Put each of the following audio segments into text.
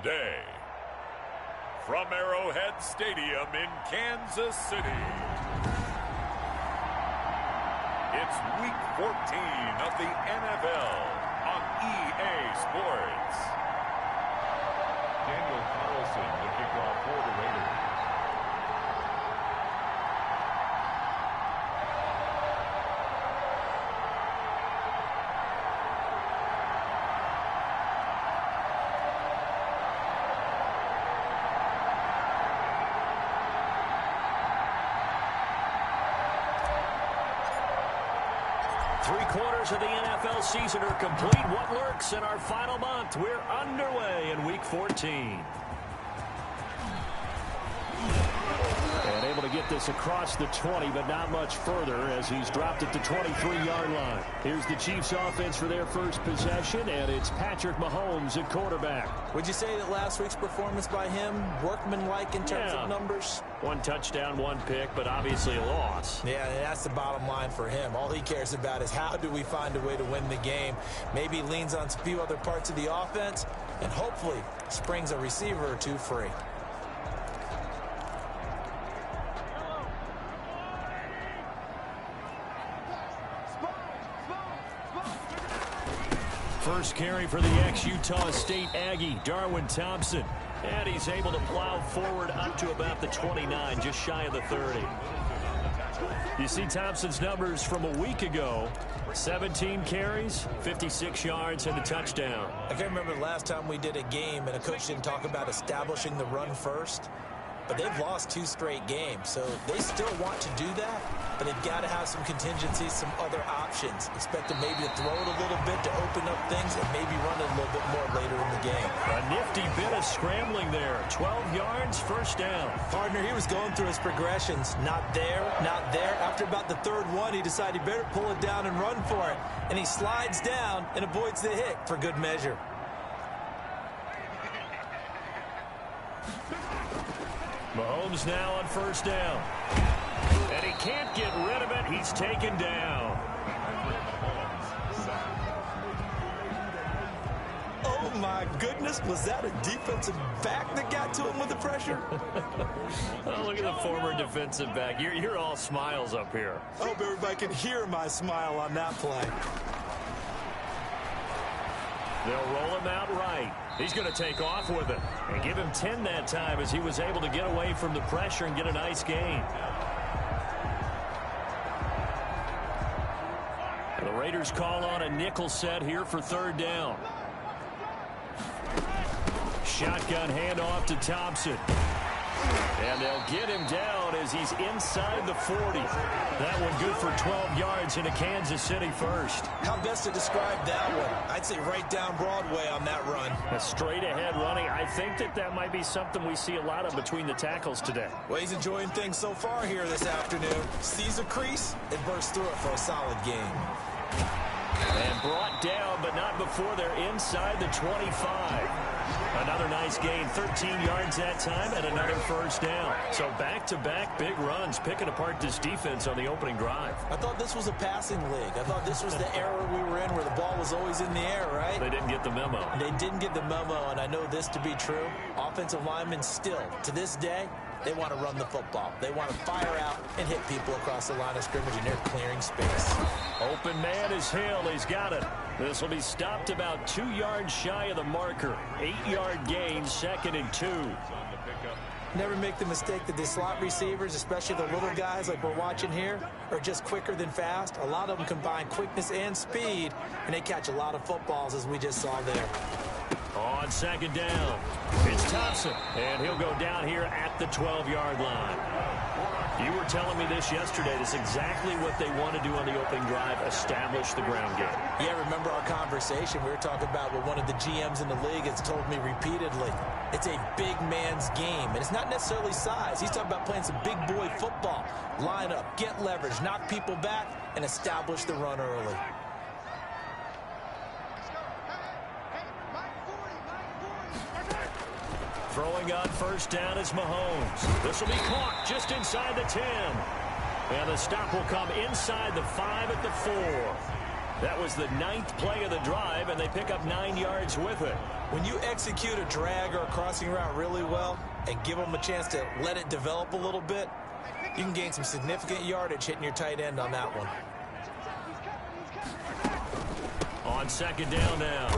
today, from Arrowhead Stadium in Kansas City, it's Week 14 of the NFL on EA Sports. Daniel Carlson, the kickoff for the Raiders. 3/4 of the NFL season are complete. What lurks in our final month? We're underway in Week 14. And able to get this across the 20, but not much further as he's dropped it to 23-yard line. Here's the Chiefs offense for their first possession, and it's Patrick Mahomes at quarterback. Would you say that last week's performance by him, workmanlike in terms of numbers? 1 touchdown, 1 pick, but obviously a loss. Yeah, and that's the bottom line for him. All he cares about is how do we find a way to win the game. Maybe leans on a few other parts of the offense, and hopefully springs a receiver or two free. First carry for the ex-Utah State Aggie, Darwin Thompson. And he's able to plow forward up to about the 29, just shy of the 30. You see Thompson's numbers from a week ago. 17 carries, 56 yards, and a touchdown. I can't remember the last time we did a game and a coach didn't talk about establishing the run first. But they've lost 2 straight games, so they still want to do that, but they've got to have some contingencies, some other options. Expect them maybe to throw it a little bit to open up things and maybe run it a little bit more later in the game. A nifty bit of scrambling there. 12 yards, first down. Partner, he was going through his progressions. Not there, not there. After about the 3rd one, he decided he better pull it down and run for it. And he slides down and avoids the hit for good measure. Mahomes now on first down. And he can't get rid of it. He's taken down. Oh, my goodness. Was that a defensive back that got to him with the pressure? Oh, look at the former defensive back. You're all smiles up here. I hope everybody can hear my smile on that play. They'll roll him out right. He's going to take off with it and give him 10 that time as he was able to get away from the pressure and get a nice gain. And the Raiders call on a nickel set here for 3rd down. Shotgun handoff to Thompson. And they'll get him down as he's inside the 40. That one good for 12 yards into Kansas City first. How best to describe that one? I'd say right down Broadway on that run. A straight ahead running. I think that might be something we see a lot of between the tackles today. Well, he's enjoying things so far here this afternoon. Sees a crease and bursts through it for a solid game. And brought down, but not before they're inside the 25. Another nice gain, 13 yards that time, and another first down. So back-to-back big runs, picking apart this defense on the opening drive. I thought this was a passing league. I thought this was the era we were in where the ball was always in the air, right? They didn't get the memo. They didn't get the memo, and I know this to be true. Offensive linemen still, to this day, they want to run the football. They want to fire out and hit people across the line of scrimmage, and they're clearing space. Open man is Hill. He's got it. This will be stopped about 2 yards shy of the marker. 8-yard gain, 2nd and 2. Never make the mistake that the slot receivers, especially the little guys like we're watching here, are just quicker than fast. A lot of them combine quickness and speed, and they catch a lot of footballs, as we just saw there. On 2nd down, it's Thompson, and he'll go down here at the 12-yard line. You were telling me this yesterday. This is exactly what they want to do on the opening drive, establish the ground game. Yeah, remember our conversation? We were talking about what one of the GMs in the league has told me repeatedly. It's a big man's game, and it's not necessarily size. He's talking about playing some big boy football. Line up, get leverage, knock people back, and establish the run early. Throwing on first down is Mahomes. This will be caught just inside the 10. And the stop will come inside the 5 at the 4. That was the 9th play of the drive, and they pick up 9 yards with it. When you execute a drag or a crossing route really well and give them a chance to let it develop a little bit, you can gain some significant yardage hitting your tight end on that one. On second down now,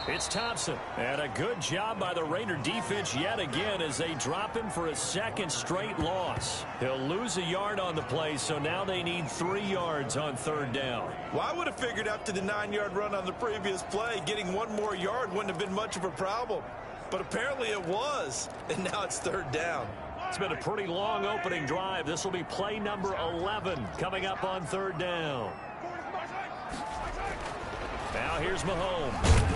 it's Thompson. And a good job by the Raider defense yet again as they drop him for a second straight loss. He'll lose a yard on the play, so now they need 3 yards on third down. Well, I would have figured after the 9-yard run on the previous play, getting 1 more yard wouldn't have been much of a problem. But apparently it was, and now it's third down. It's been a pretty long opening drive. This will be play number 11 coming up on third down. Now here's Mahomes.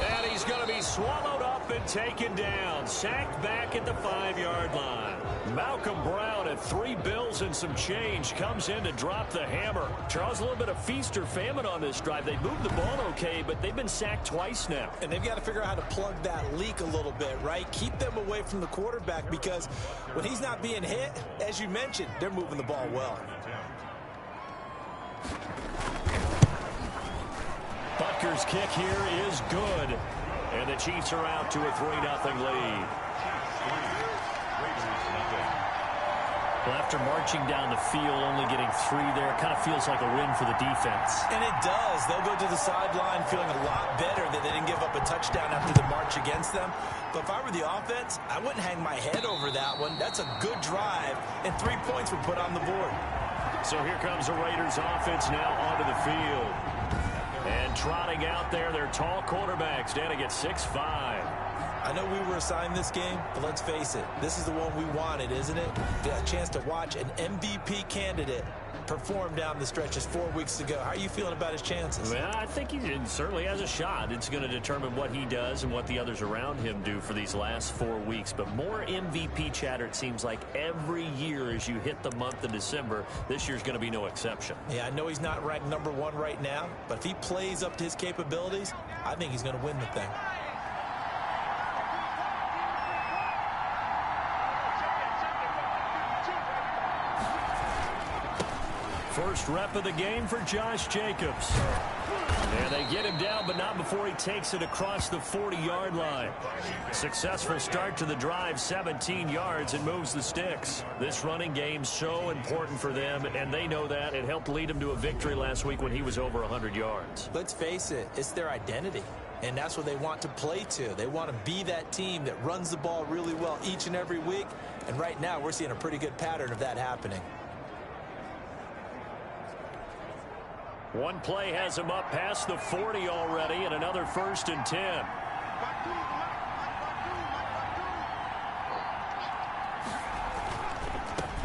And he's going to be swallowed up and taken down. Sacked back at the 5-yard line. Malcolm Brown at 3 bills and some change comes in to drop the hammer. Charles, a little bit of feast or famine on this drive. They moved the ball okay, but they've been sacked twice now. And they've got to figure out how to plug that leak a little bit, right? Keep them away from the quarterback because when he's not being hit, as you mentioned, they're moving the ball well. Butker's kick here is good. And the Chiefs are out to a 3-0 lead. Well, after marching down the field, only getting 3 there, it kind of feels like a win for the defense. And it does. They'll go to the sideline feeling a lot better that they didn't give up a touchdown after the march against them. But if I were the offense, I wouldn't hang my head over that one. That's a good drive, and 3 points were put on the board. So here comes the Raiders offense now onto the field. And trotting out there, their tall quarterbacks standing at 6'5". I know we were assigned this game, but let's face it, this is the one we wanted, isn't it? A chance to watch an MVP candidate perform down the stretch just 4 weeks ago. How are you feeling about his chances? Well, I think he certainly has a shot. It's going to determine what he does and what the others around him do for these last 4 weeks. But more MVP chatter, it seems like, every year as you hit the month of December. This year's going to be no exception. Yeah, I know he's not ranked number 1 right now, but if he plays up to his capabilities, I think he's going to win the thing. First rep of the game for Josh Jacobs. And they get him down, but not before he takes it across the 40-yard line. Successful start to the drive, 17 yards, and moves the sticks. This running game so important for them, and they know that. It helped lead them to a victory last week when he was over 100 yards. Let's face it, it's their identity, and that's what they want to play to. They want to be that team that runs the ball really well each and every week, and right now we're seeing a pretty good pattern of that happening. One play has him up past the 40 already, and another 1st and 10.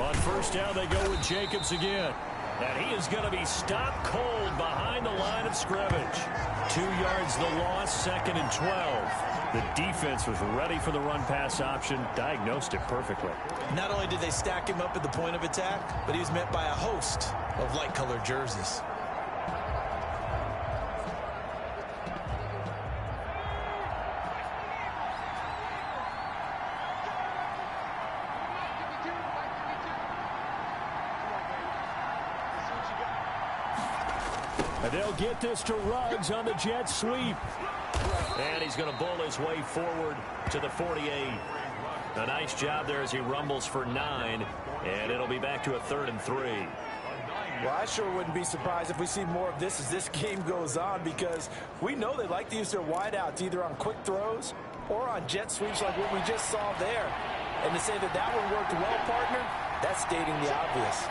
On first down, they go with Jacobs again. And he is going to be stopped cold behind the line of scrimmage. 2 yards the loss, 2nd and 12. The defense was ready for the run-pass option, diagnosed it perfectly. Not only did they stack him up at the point of attack, but he was met by a host of light-colored jerseys. And they'll get this to Ruggs on the jet sweep. And he's going to bull his way forward to the 48. A nice job there as he rumbles for 9. And it'll be back to a 3rd and 3. Well, I sure wouldn't be surprised if we see more of this as this game goes on, because we know they like to use their wideouts either on quick throws or on jet sweeps like what we just saw there. And to say that that one worked well, partner, that's stating the obvious.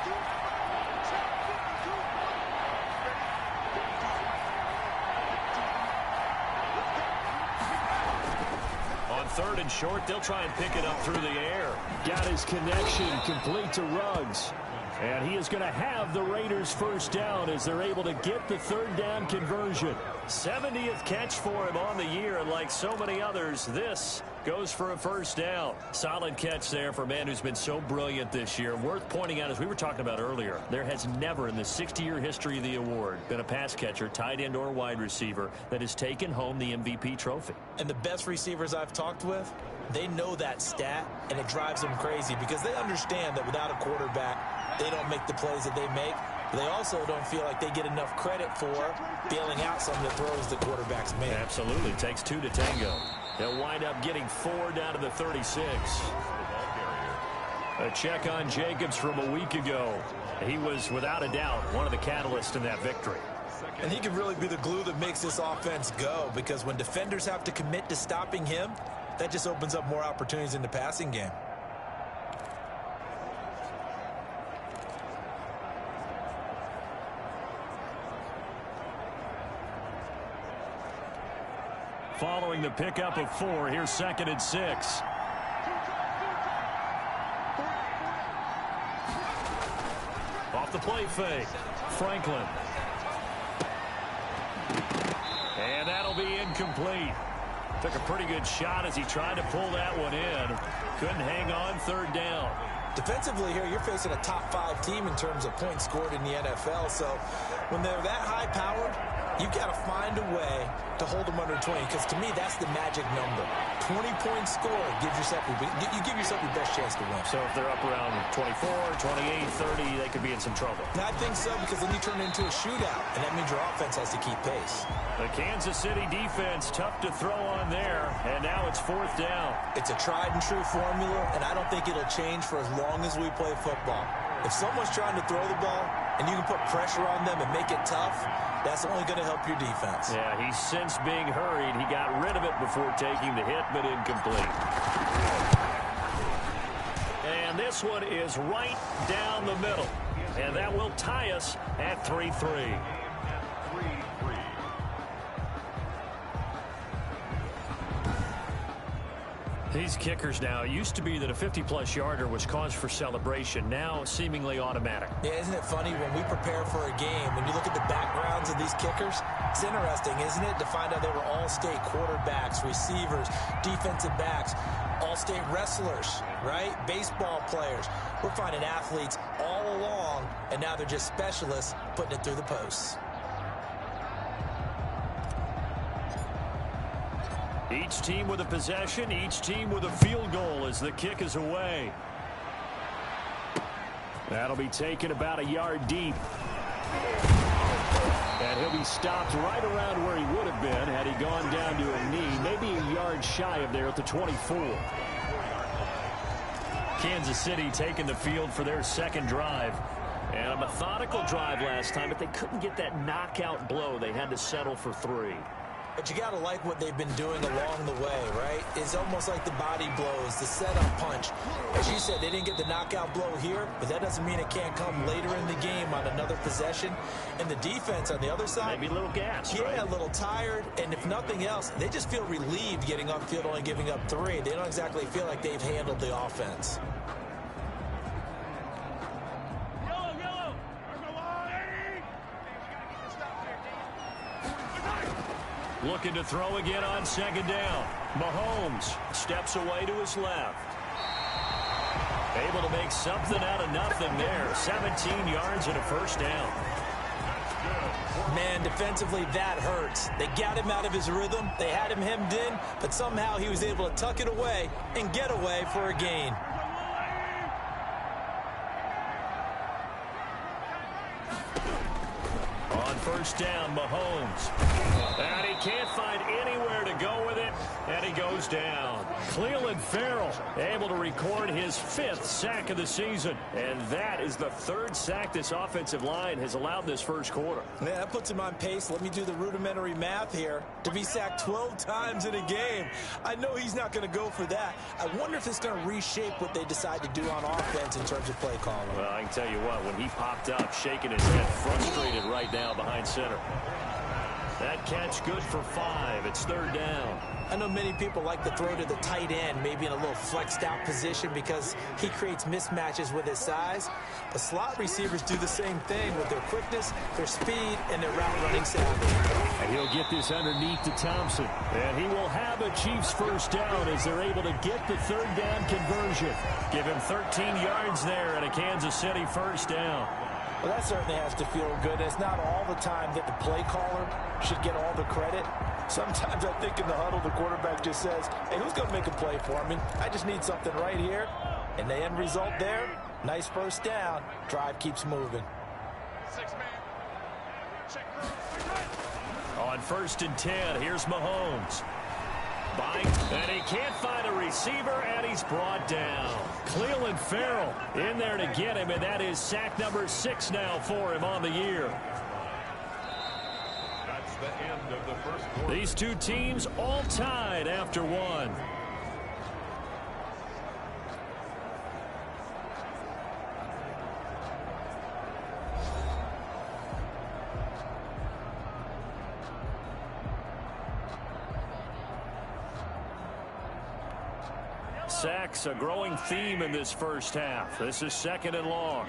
On 3rd and short, they'll try and pick it up through the air. Got his connection complete to Ruggs. And he is going to have the Raiders first down as they're able to get the 3rd down conversion. 70th catch for him on the year, and like so many others, this goes for a first down. Solid catch there for a man who's been so brilliant this year. Worth pointing out, as we were talking about earlier, there has never in the 60-year history of the award been a pass catcher, tight end, or wide receiver that has taken home the MVP trophy. And the best receivers I've talked with, they know that stat, and it drives them crazy because they understand that without a quarterback, they don't make the plays that they make. They also don't feel like they get enough credit for bailing out some of the throws the quarterbacks make. Absolutely. Takes two to tango. They'll wind up getting 4 down to the 36. A check on Jacobs from a week ago. He was, without a doubt, one of the catalysts in that victory. And he can really be the glue that makes this offense go, because when defenders have to commit to stopping him, that just opens up more opportunities in the passing game. Following the pickup of 4, here's 2nd and 6. Off the play fake, Franklin. And that'll be incomplete. Took a pretty good shot as he tried to pull that one in. Couldn't hang on, 3rd down. Defensively here, you're facing a top 5 team in terms of points scored in the NFL. So when they're that high-powered, you've got to find a way to hold them under 20, because to me, that's the magic number. 20 points scored gives yourself, you give yourself your best chance to win. So if they're up around 24, 28, 30, they could be in some trouble. Now, I think so, because then you turn it into a shootout, and that means your offense has to keep pace. The Kansas City defense, tough to throw on there, and now it's 4th down. It's a tried-and-true formula, and I don't think it'll change for as long as we play football. If someone's trying to throw the ball, and you can put pressure on them and make it tough, that's only going to help your defense. Yeah, he's since being hurried. He got rid of it before taking the hit, but incomplete. And this one is right down the middle. And that will tie us at 3-3. These kickers now, it used to be that a 50-plus yarder was cause for celebration. Now, seemingly automatic. Yeah, isn't it funny when we prepare for a game, when you look at the backgrounds of these kickers, it's interesting, isn't it, to find out they were all-state quarterbacks, receivers, defensive backs, all-state wrestlers, right? Baseball players. We're finding athletes all along, and now they're just specialists putting it through the posts. Each team with a possession, each team with a field goal as the kick is away. That'll be taken about a yard deep. And he'll be stopped right around where he would have been had he gone down to a knee, maybe a yard shy of there at the 24. Kansas City taking the field for their 2nd drive. And a methodical drive last time, but they couldn't get that knockout blow. They had to settle for 3. But you got to like what they've been doing along the way, right? It's almost like the body blows, the setup punch. As you said, they didn't get the knockout blow here, but that doesn't mean it can't come later in the game on another possession. And the defense on the other side, maybe a little gas, yeah, right? A little tired. And if nothing else, they just feel relieved getting upfield, only giving up 3. They don't exactly feel like they've handled the offense. Looking to throw again on 2nd down. Mahomes steps away to his left. Able to make something out of nothing there. 17 yards and a 1st down. Man, defensively, that hurts. They got him out of his rhythm. They had him hemmed in, but somehow he was able to tuck it away and get away for a gain. On 1st down, Mahomes. And he can't find anywhere to go with it, and he goes down. Cleveland Farrell able to record his 5th sack of the season, and that is the 3rd sack this offensive line has allowed this 1st quarter. Yeah, that puts him on pace. Let me do the rudimentary math here. To be sacked 12 times in a game, I know he's not going to go for that. I wonder if it's going to reshape what they decide to do on offense in terms of play calling. Well, I can tell you what, when he popped up, shaking his head, frustrated right now behind center. That catch good for 5. It's 3rd down. I know many people like to throw to the tight end, maybe in a little flexed out position because he creates mismatches with his size. But slot receivers do the same thing with their quickness, their speed, and their route running savvy. And he'll get this underneath to Thompson. And he will have a Chiefs 1st down as they're able to get the 3rd down conversion. Give him 13 yards there and a Kansas City 1st down. Well, that certainly has to feel good. It's not all the time that the play caller should get all the credit. Sometimes I think in the huddle, the quarterback just says, hey, who's going to make a play for me? I just need something right here. And the end result there, nice 1st down. Drive keeps moving. On 1st and 10, here's Mahomes. And he can't find a receiver, and he's brought down. Cleveland Farrell in there to get him, and that is sack number 6 now for him on the year. That's the end of the first quarter. These two teams all tied after one. Sacks, a growing theme in this first half. This is 2nd and long.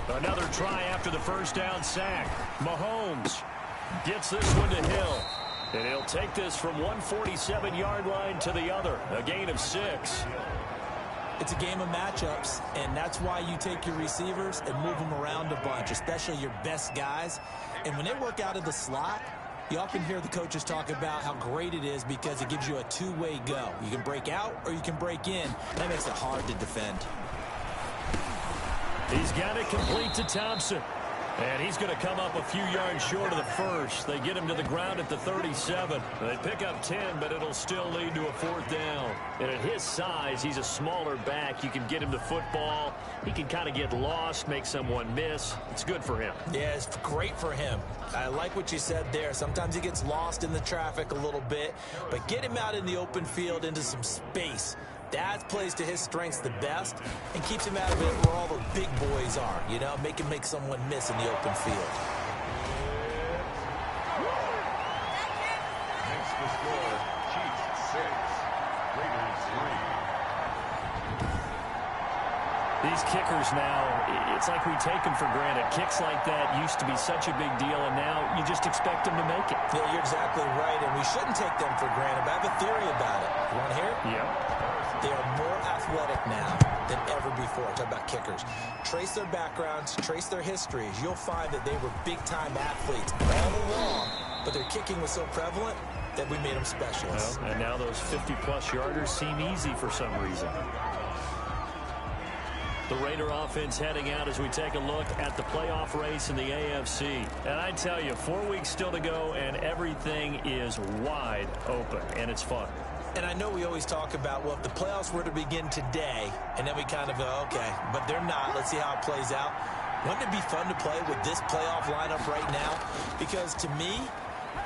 Another try after the first down sack. Mahomes gets this one to Hill. And he'll take this from 147-yard line to the other. A gain of 6. It's a game of matchups, and that's why you take your receivers and move them around a bunch, especially your best guys. And when they work out of the slot, you often hear the coaches talk about how great it is because it gives you a two-way go. You can break out or you can break in. That makes it hard to defend. He's got it complete to Thompson. And he's going to come up a few yards short of the first. They get him to the ground at the 37. They pick up 10, but it'll still lead to a 4th down. And at his size, he's a smaller back. You can get him the football. He can kind of get lost, make someone miss. It's good for him. Yeah, it's great for him. I like what you said there. Sometimes he gets lost in the traffic a little bit, but get him out in the open field into some space. That plays to his strengths the best and keeps him out of it where all the big boys are, you know, make someone miss in the open field. Makes the score Chiefs 6, Raiders 3. These kickers now, it's like we take them for granted. Kicks like that used to be such a big deal, and now you just expect them to make it. Yeah, you're exactly right, and we shouldn't take them for granted, but I have a theory about it. You want to hear it? Yeah. They are more athletic now than ever before. Talk about kickers. Trace their backgrounds, trace their histories. You'll find that they were big-time athletes all along, but their kicking was so prevalent that we made them specialists. Well, and now those 50-plus yarders seem easy for some reason. The Raider offense heading out as we take a look at the playoff race in the AFC. And I tell you, 4 weeks still to go, and everything is wide open, and it's fun. And I know we always talk about, well, if the playoffs were to begin today, and then we kind of go, okay, but they're not. Let's see how it plays out. Wouldn't it be fun to play with this playoff lineup right now? Because to me,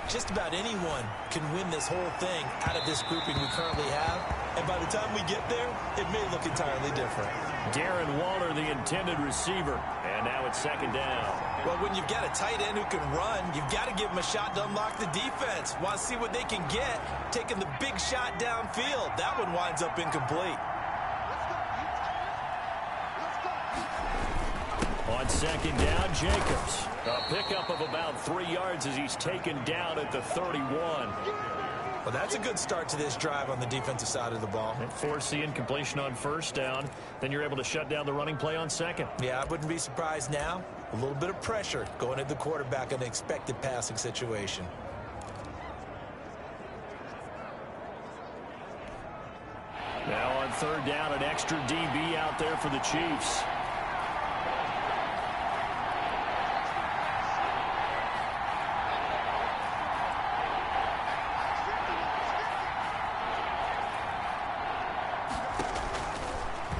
just about anyone can win this whole thing out of this grouping we currently have. And by the time we get there, it may look entirely different. Darren Waller, the intended receiver. And now it's 2nd down. Well, when you've got a tight end who can run, you've got to give him a shot to unlock the defense. Want to see what they can get, taking the big shot downfield. That one winds up incomplete. On 2nd down, Jacobs. A pickup of about 3 yards as he's taken down at the 31. Well, that's a good start to this drive on the defensive side of the ball. And force the incompletion on 1st down. Then you're able to shut down the running play on 2nd. Yeah, I wouldn't be surprised now. A little bit of pressure going at the quarterback in an expected passing situation. Now on 3rd down, an extra DB out there for the Chiefs.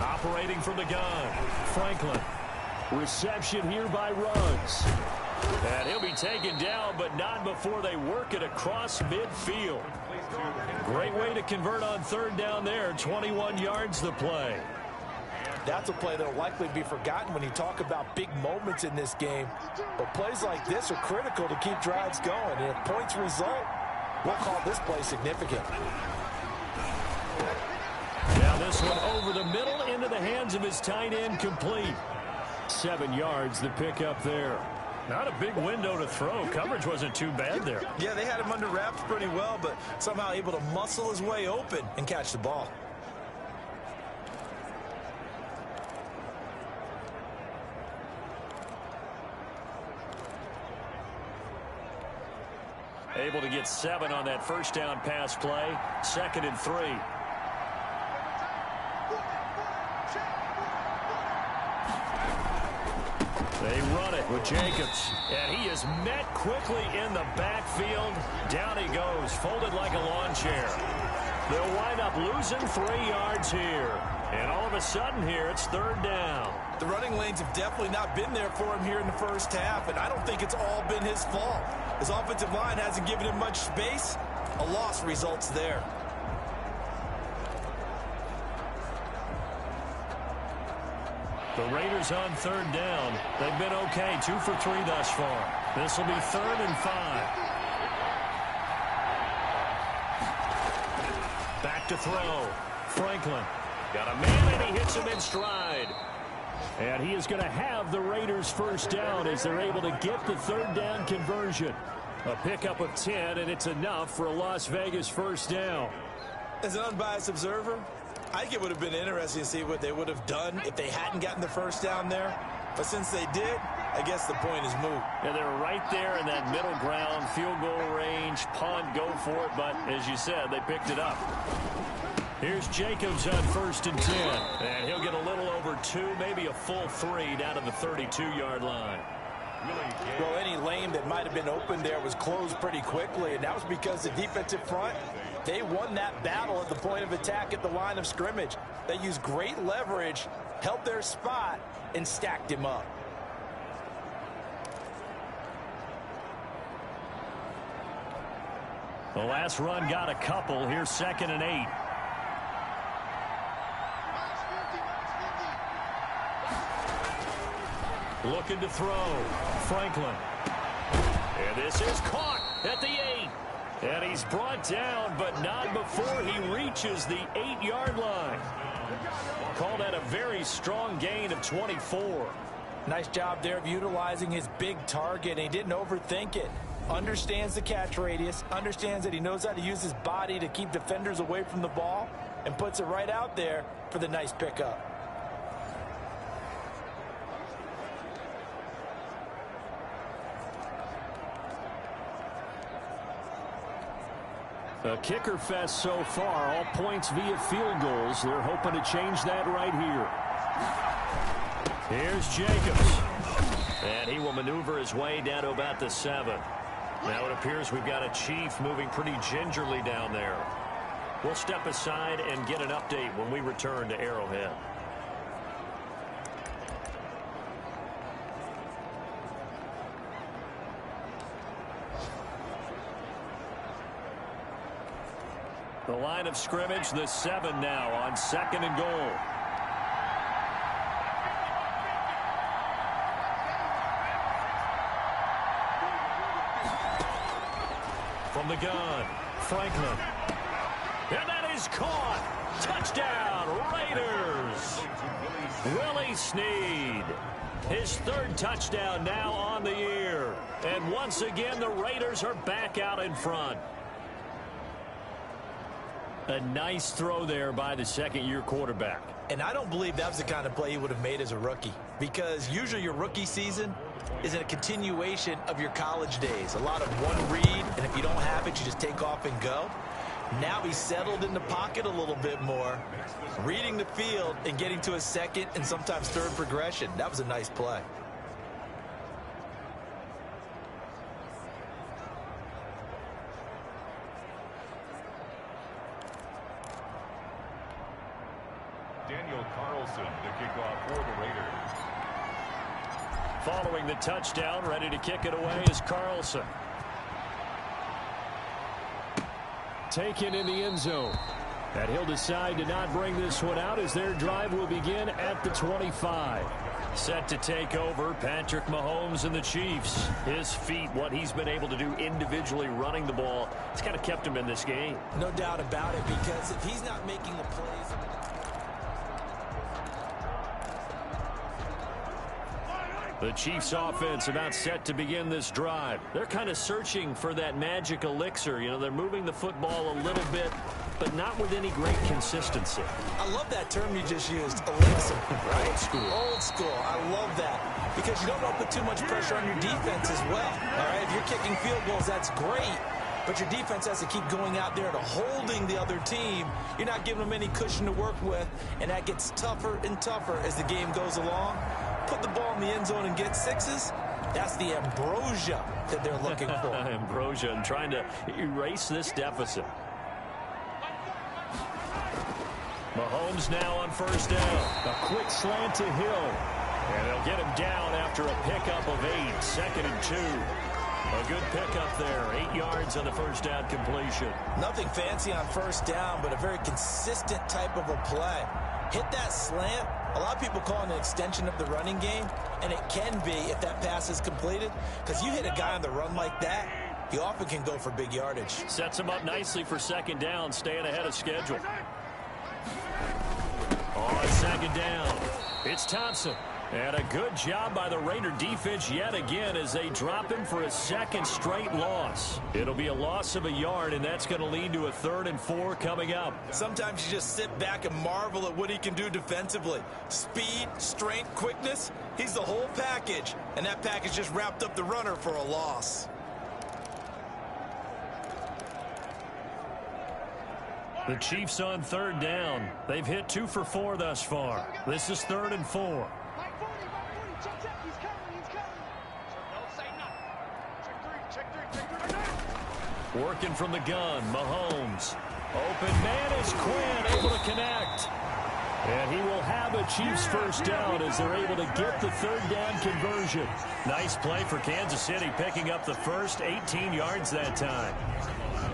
Operating from the gun, Franklin. Reception here by Ruggs. And he'll be taken down, but not before they work it across midfield. Great way to convert on 3rd down there. 21 yards the play. That's a play that will likely be forgotten when you talk about big moments in this game. But plays like this are critical to keep drives going. And if points result, we'll call this play significant. Now this one over the middle into the hands of his tight end, complete. 7 yards the pickup there. Not a big window to throw. Coverage wasn't too bad there. Yeah, they had him under wraps pretty well, but somehow able to muscle his way open and catch the ball. Able to get 7 on that 1st down pass play. 2nd and 3. They run it with Jacobs. And he is met quickly in the backfield. Down he goes, folded like a lawn chair. They'll wind up losing 3 yards here. And all of a sudden here, it's 3rd down. The running lanes have definitely not been there for him here in the first half, and I don't think it's all been his fault. His offensive line hasn't given him much space. A loss results there. The Raiders on 3rd down. They've been okay, 2 for 3 thus far. This will be 3rd and 5. Back to throw. Franklin got a man, and he hits him in stride. And he is going to have the Raiders' first down as they're able to get the 3rd down conversion. A pickup of 10, and it's enough for a Las Vegas first down. As an unbiased observer, I think it would have been interesting to see what they would have done if they hadn't gotten the first down there. But since they did, I guess the point is moot. And they're right there in that middle ground, field goal range, punt, go for it. But as you said, they picked it up. Here's Jacobs on 1st and 10. And he'll get a little over 2, maybe a full 3 down to the 32-yard line. Well, any lane that might have been open there was closed pretty quickly, and that was because the defensive front, they won that battle at the point of attack at the line of scrimmage. They used great leverage, held their spot, and stacked him up. The last run got a couple. Here's 2nd and 8. Looking to throw. Franklin. And this is caught at the 8. And he's brought down, but not before he reaches the 8-yard line. Called that a very strong gain of 24. Nice job there of utilizing his big target. He didn't overthink it. Understands the catch radius. Understands that he knows how to use his body to keep defenders away from the ball. And puts it right out there for the nice pickup. A kicker fest so far, all points via field goals. They're hoping to change that right here. Here's Jacobs. And he will maneuver his way down to about the 7. Now it appears we've got a Chief moving pretty gingerly down there. We'll step aside and get an update when we return to Arrowhead. The line of scrimmage, the 7 now on 2nd and goal. From the gun, Franklin. And that is caught. Touchdown, Raiders. Willie Snead. His 3rd touchdown now on the year. And once again, the Raiders are back out in front. A nice throw there by the 2nd-year quarterback. And I don't believe that was the kind of play he would have made as a rookie, because usually your rookie season is a continuation of your college days. A lot of one read, and if you don't have it, you just take off and go. Now he's settled in the pocket a little bit more, reading the field and getting to a 2nd and sometimes 3rd progression. That was a nice play. The kickoff for the Raiders. Following the touchdown, ready to kick it away is Carlson. Taken in the end zone. And he'll decide to not bring this one out as their drive will begin at the 25. Set to take over, Patrick Mahomes and the Chiefs. His feet, what he's been able to do individually running the ball, it's kind of kept him in this game. No doubt about it, because if he's not making the plays... The Chiefs offense about set to begin this drive. They're kind of searching for that magic elixir. You know, they're moving the football a little bit, but not with any great consistency. I love that term you just used, elixir. Right? Old school. Old school. I love that, because you don't want to put too much pressure on your defense as well. All right, if you're kicking field goals, that's great, but your defense has to keep going out there to holding the other team. You're not giving them any cushion to work with, and that gets tougher and tougher as the game goes along. put the ball in the end zone and get sixes, that's the ambrosia that they're looking for. Ambrosia and trying to erase this deficit. Mahomes now on first down. A quick slant to Hill. And they'll get him down after a pickup of 8. 2nd and 2. A good pickup there. 8 yards on the first down completion. Nothing fancy on first down, but a very consistent type of a play. Hit that slant. A lot of people call it an extension of the running game, and it can be if that pass is completed, because you hit a guy on the run like that, he often can go for big yardage. Sets him up nicely for 2nd down, staying ahead of schedule. On 2nd down, it's Thompson. And a good job by the Raider defense yet again as they drop him for a 2nd straight loss. It'll be a loss of a yard, and that's going to lead to a 3rd and 4 coming up. Sometimes you just sit back and marvel at what he can do defensively. Speed, strength, quickness, he's the whole package. And that package just wrapped up the runner for a loss. The Chiefs on 3rd down. They've hit 2 for 4 thus far. This is 3rd and 4. Working from the gun, Mahomes. Open man is Quinn, able to connect. And he will have a Chiefs first down as they're able to get the 3rd down conversion. Nice play for Kansas City, picking up the first 18 yards that time.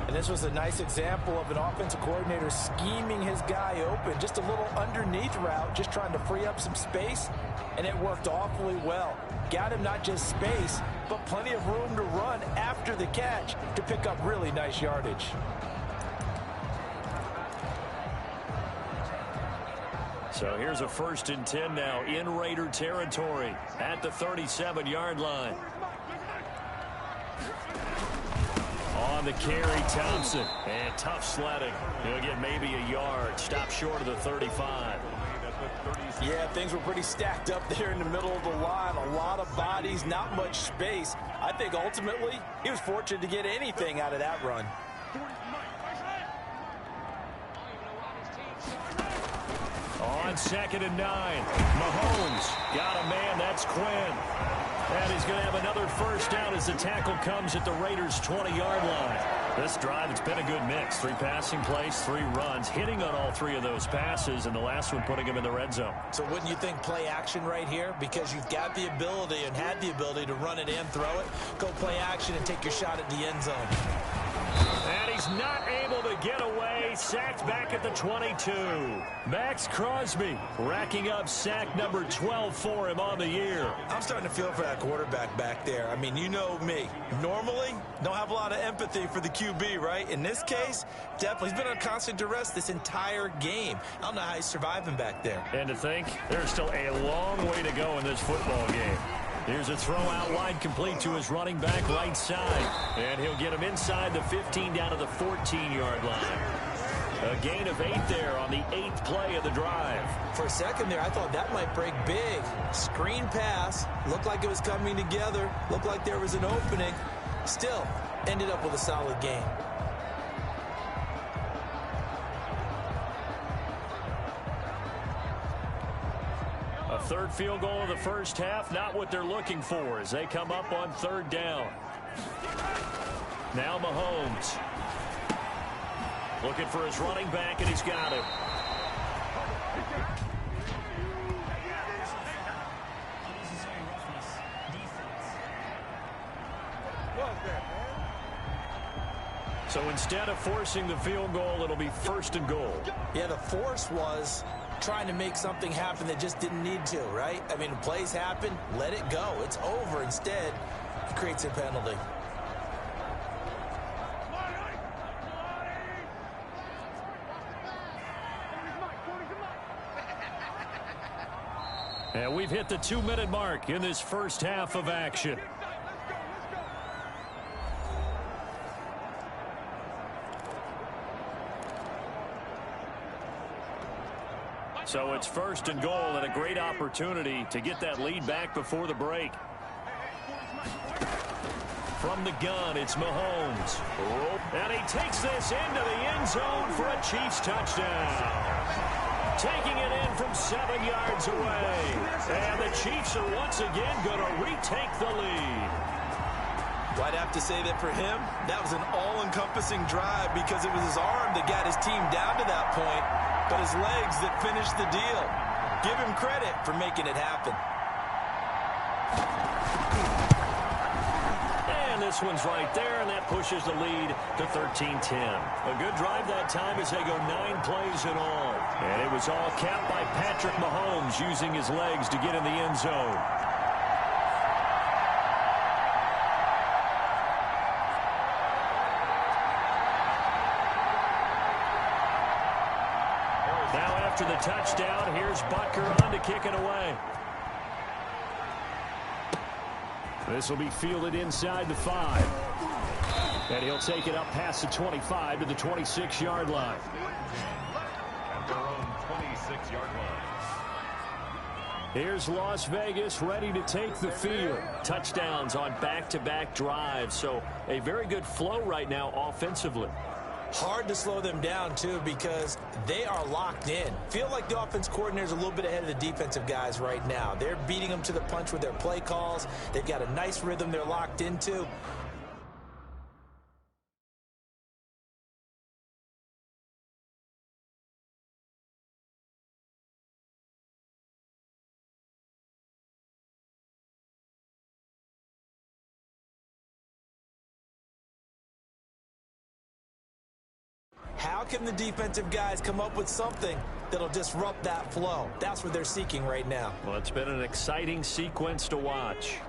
And this was a nice example of an offensive coordinator scheming his guy open. Just a little underneath route, just trying to free up some space, and it worked awfully well. Got him not just space, but plenty of room to run after the catch to pick up really nice yardage. So here's a 1st and 10 now in Raider territory at the 37-yard line. On the carry, Thompson. And tough sledding. He'll get maybe a yard. Stop short of the 35. Yeah, things were pretty stacked up there in the middle of the line. A lot of bodies, not much space. I think ultimately he was fortunate to get anything out of that run. On 2nd and 9, Mahomes got a man. That's Quinn. And he's going to have another first down as the tackle comes at the Raiders' 20-yard line. This drive, it's been a good mix. 3 passing plays, 3 runs, hitting on all 3 of those passes, and the last one putting him in the red zone. So wouldn't you think play action right here? Because you've got the ability and had the ability to run it and throw it. Go play action and take your shot at the end zone. And he's not able to get away. Sacked back at the 22. Max Crosby racking up sack number 12 for him on the year. I'm starting to feel for that quarterback back there. I mean, you know me. Normally, don't have a lot of empathy for the QB, right? In this case, definitely. He's been on constant duress this entire game. I don't know how he's surviving back there. And to think, there's still a long way to go in this football game. Here's a throw out wide, complete to his running back right side. And he'll get him inside the 15 down to the 14-yard line. A gain of 8 there on the 8th play of the drive. For a second there, I thought that might break big. Screen pass. Looked like it was coming together. Looked like there was an opening. Still, ended up with a solid game. A 3rd field goal of the first half, not what they're looking for as they come up on 3rd down. Now Mahomes. Looking for his running back, and he's got him. So instead of forcing the field goal, it'll be 1st and goal. Yeah, the force was trying to make something happen that just didn't need to, right? I mean, plays happen, let it go. It's over. Instead, it creates a penalty. And we've hit the 2-minute mark in this first half of action. So it's 1st and goal, and a great opportunity to get that lead back before the break. From the gun, it's Mahomes. And he takes this into the end zone for a Chiefs touchdown. taking it in from 7 yards away. And the Chiefs are once again going to retake the lead. Well, I'd have to say that for him, that was an all-encompassing drive because it was his arm that got his team down to that point, but his legs that finished the deal. Give him credit for making it happen. And this one's right there, and that pushes the lead to 13-10. A good drive that time as they go 9 plays in all. And it was all capped by Patrick Mahomes using his legs to get in the end zone. Now after the touchdown, here's Butker on to kick it away. This will be fielded inside the 5. And he'll take it up past the 25 to the 26-yard line. At their own 26-yard line. Here's Las Vegas ready to take the field. Touchdowns on back-to-back drives, so a very good flow right now offensively. Hard to slow them down, too, because they are locked in. Feel like the offense coordinator is a little bit ahead of the defensive guys right now. They're beating them to the punch with their play calls. They've got a nice rhythm they're locked into. How can the defensive guys come up with something that'll disrupt that flow? That's what they're seeking right now. Well, it's been an exciting sequence to watch.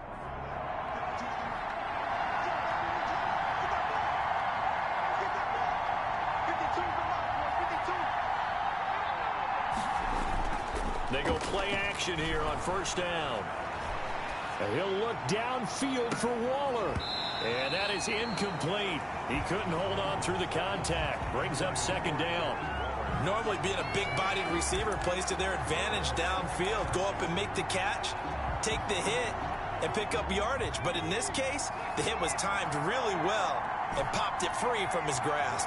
They go play action here on first down. And he'll look downfield for Waller. And that is incomplete. He couldn't hold on through the contact. Brings up second down. Normally being a big-bodied receiver plays to their advantage downfield. Go up and make the catch, take the hit, and pick up yardage. But in this case, the hit was timed really well and popped it free from his grasp.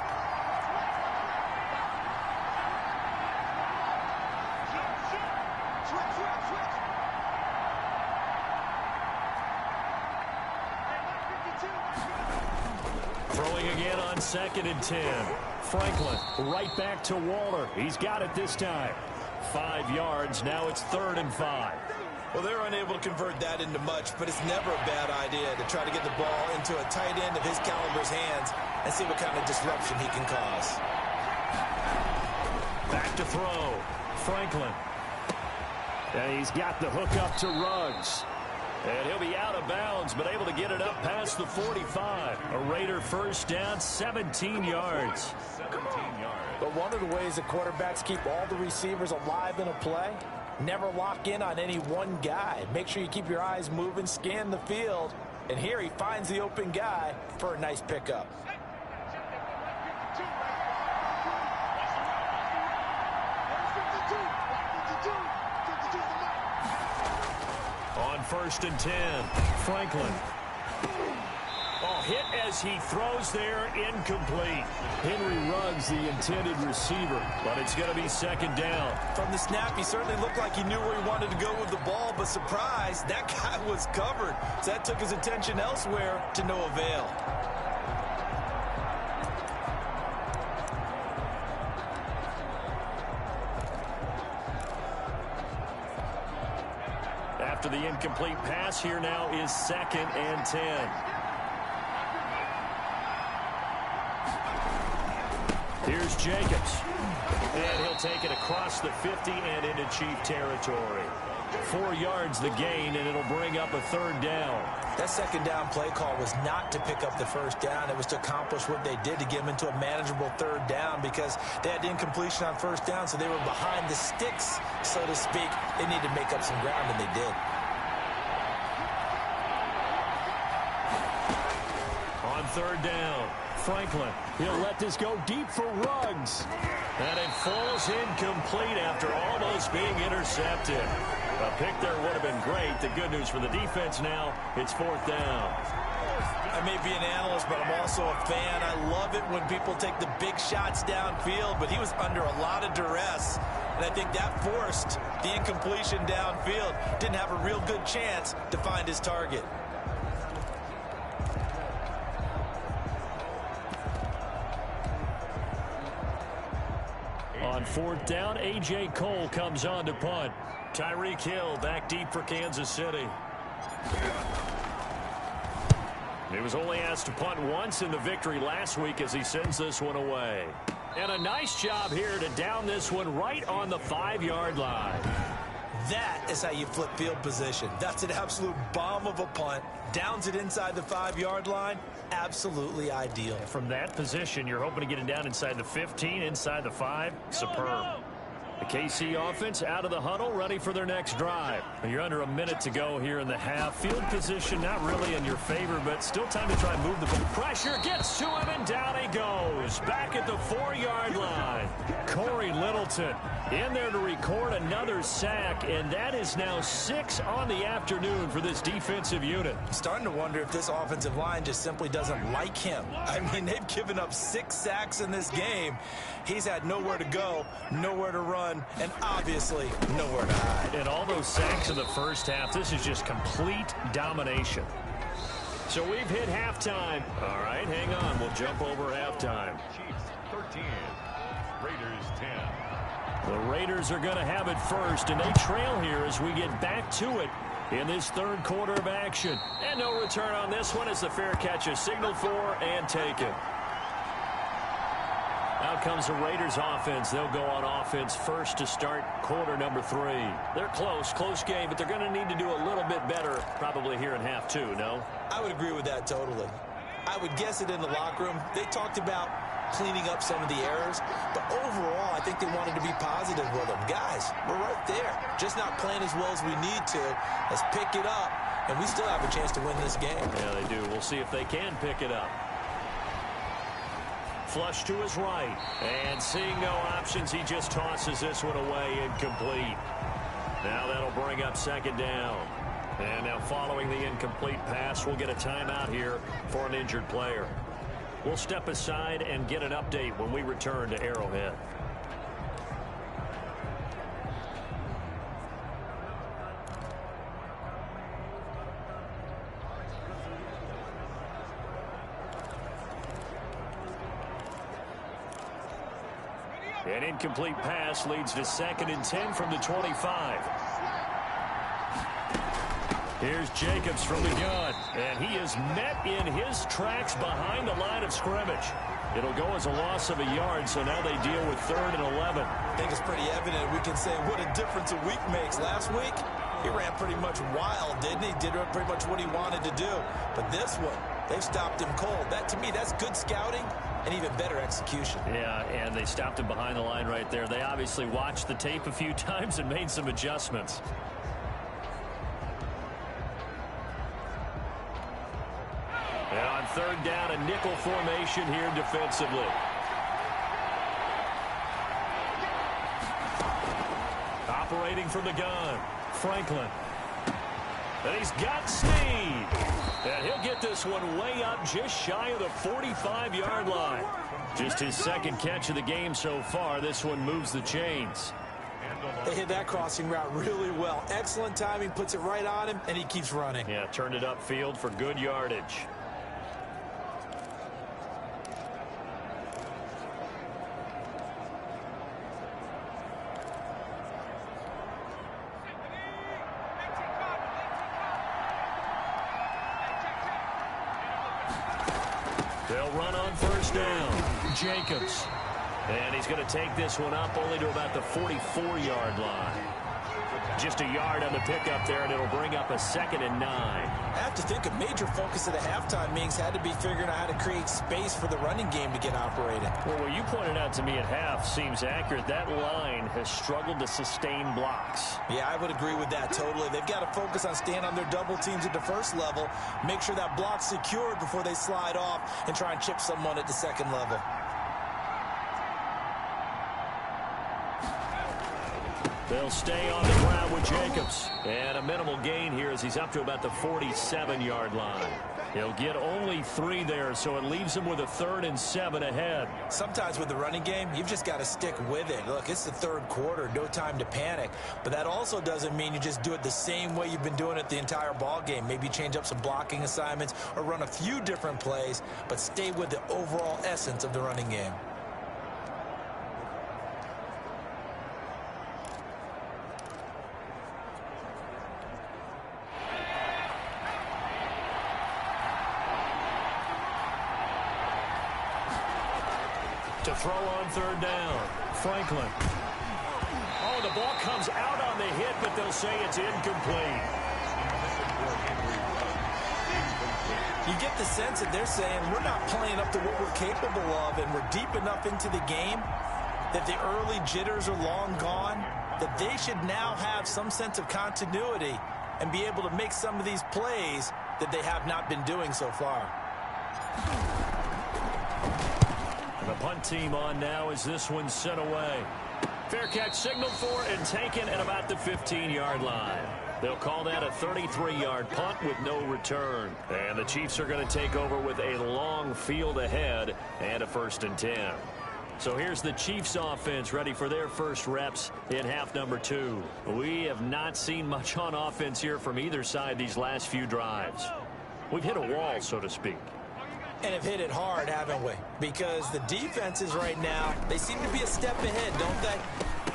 Throwing again on 2nd and 10. Franklin right back to Waller. He's got it this time. 5 yards. Now it's 3rd and 5. Well, they're unable to convert that into much, but it's never a bad idea to try to get the ball into a tight end of his caliber's hands and see what kind of disruption he can cause. Back to throw. Franklin. And he's got the hook up to Ruggs. And he'll be out of bounds, but able to get it up past the 45. A Raider first down, 17 yards. 17 yards. But one of the ways the quarterbacks keep all the receivers alive in a play, never lock in on any one guy. Make sure you keep your eyes moving, scan the field. And here he finds the open guy for a nice pickup. On 1st and 10, Franklin. Oh, hit as he throws there, incomplete. Henry Ruggs, the intended receiver, but it's going to be 2nd down. From the snap, he certainly looked like he knew where he wanted to go with the ball, but surprise, that guy was covered. So that took his attention elsewhere to no avail. After the incomplete pass, here now is 2nd and 10. Here's Jacobs. And he'll take it across the 50 and into Chief territory. 4 yards the gain, and it'll bring up a 3rd down. That 2nd down play call was not to pick up the 1st down. It was to accomplish what they did to get them into a manageable 3rd down because they had incompletion on 1st down, so they were behind the sticks, so to speak. They needed to make up some ground, and they did. On 3rd down, Franklin. He'll let this go deep for Ruggs. And it falls incomplete after almost being intercepted. A pick there would have been great. The good news for the defense now, it's 4th down. I may be an analyst, but I'm also a fan. I love it when people take the big shots downfield, but he was under a lot of duress, and I think that forced the incompletion downfield. Didn't have a real good chance to find his target. On fourth down, A.J. Cole comes on to punt. Tyreek Hill back deep for Kansas City. He was only asked to punt once in the victory last week as he sends this one away. And a nice job here to down this one right on the 5-yard line. That is how you flip field position. That's an absolute bomb of a punt. Downs it inside the 5-yard line. Absolutely ideal. From that position, you're hoping to get it down inside the 15, inside the 5. Superb. The KC offense out of the huddle, ready for their next drive. You're under a minute to go here in the half. Field position not really in your favor, but still time to try and move the ball. Pressure gets to him, and down he goes. Back at the 4-yard line. Corey Littleton in there to record another sack, and that is now 6 on the afternoon for this defensive unit. Starting to wonder if this offensive line just simply doesn't like him. I mean, they've given up 6 sacks in this game. He's had nowhere to go, nowhere to run, and obviously nowhere to hide. And all those sacks in the first half, this is just complete domination. So we've hit halftime. All right, hang on. We'll jump over halftime. Chiefs 13, Raiders 10. The Raiders are going to have it first, and they trail here as we get back to it in this third quarter of action. And no return on this one as the fair catch is signaled for and taken. Out comes the Raiders offense. They'll go on offense first to start quarter number 3. They're close game, but they're going to need to do a little bit better probably here in half 2, no? I would agree with that totally. I would guess it in the locker room. They talked about cleaning up some of the errors, but overall, I think they wanted to be positive with them. Guys, we're right there. Just not playing as well as we need to. Let's pick it up, and we still have a chance to win this game. Yeah, they do. We'll see if they can pick it up. Flush to his right, and seeing no options, he just tosses this one away, incomplete. Now that'll bring up second down. And now following the incomplete pass, we'll get a timeout here for an injured player. We'll step aside and get an update when we return to Arrowhead. An incomplete pass leads to 2nd and 10 from the 25. Here's Jacobs from the gun, and he is met in his tracks behind the line of scrimmage. It'll go as a loss of a yard, so now they deal with 3rd and 11. I think it's pretty evident. We can say what a difference a week makes. Last week, he ran pretty much wild, didn't he? Did pretty much what he wanted to do. But this one, they've stopped him cold. That, to me, that's good scouting and even better execution. Yeah, and they stopped him behind the line right there. They obviously watched the tape a few times and made some adjustments. And on 3rd down, a nickel formation here defensively. Operating from the gun, Franklin. And he's got Snead. And he'll get this one way up just shy of the 45-yard line. Just his 2nd catch of the game so far. This one moves the chains. They hit that crossing route really well. Excellent timing, puts it right on him, and he keeps running. Yeah, turned it upfield for good yardage. They'll run on 1st down. Jacobs. And he's going to take this one up only to about the 44-yard line. Just a yard on the pickup there, and it'll bring up a 2nd and 9. I have to think a major focus of the halftime meetings had to be figuring out how to create space for the running game to get operating. Well, what you pointed out to me at half seems accurate. That line has struggled to sustain blocks. Yeah, I would agree with that totally. They've got to focus on staying on their double teams at the 1st level, make sure that block's secured before they slide off and try and chip someone at the 2nd level. They'll stay on the ground with Jacobs. And a minimal gain here as he's up to about the 47-yard line. He'll get only 3 there, so it leaves him with a 3rd and 7 ahead. Sometimes with the running game, you've just got to stick with it. Look, it's the 3rd quarter, no time to panic. But that also doesn't mean you just do it the same way you've been doing it the entire ball game. Maybe change up some blocking assignments or run a few different plays, but stay with the overall essence of the running game. To throw on 3rd down, Franklin. Oh, the ball comes out on the hit, but they'll say it's incomplete. You get the sense that they're saying we're not playing up to what we're capable of, and we're deep enough into the game that the early jitters are long gone, that they should now have some sense of continuity and be able to make some of these plays that they have not been doing so far. And the punt team on now as this one's sent away. Fair catch signaled for and taken at about the 15-yard line. They'll call that a 33-yard punt with no return. And the Chiefs are going to take over with a long field ahead and a 1st and 10. So here's the Chiefs offense ready for their first reps in half number 2. We have not seen much on offense here from either side these last few drives. We've hit a wall, so to speak. And have hit it hard, haven't we? Because the defenses right now, they seem to be a step ahead, don't they?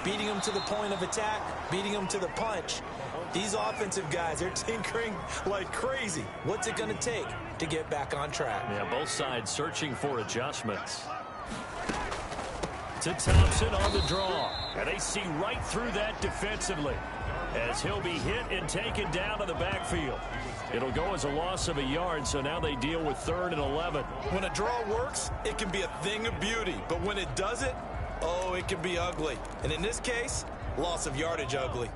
Beating them to the point of attack, beating them to the punch. These offensive guys, they're tinkering like crazy. What's it going to take to get back on track? Yeah, both sides searching for adjustments. To Thompson on the draw. And they see right through that defensively as he'll be hit and taken down to the backfield. It'll go as a loss of a yard, so now they deal with 3rd and 11. When a draw works, it can be a thing of beauty. But when it doesn't, oh, it can be ugly. And in this case, loss of yardage ugly.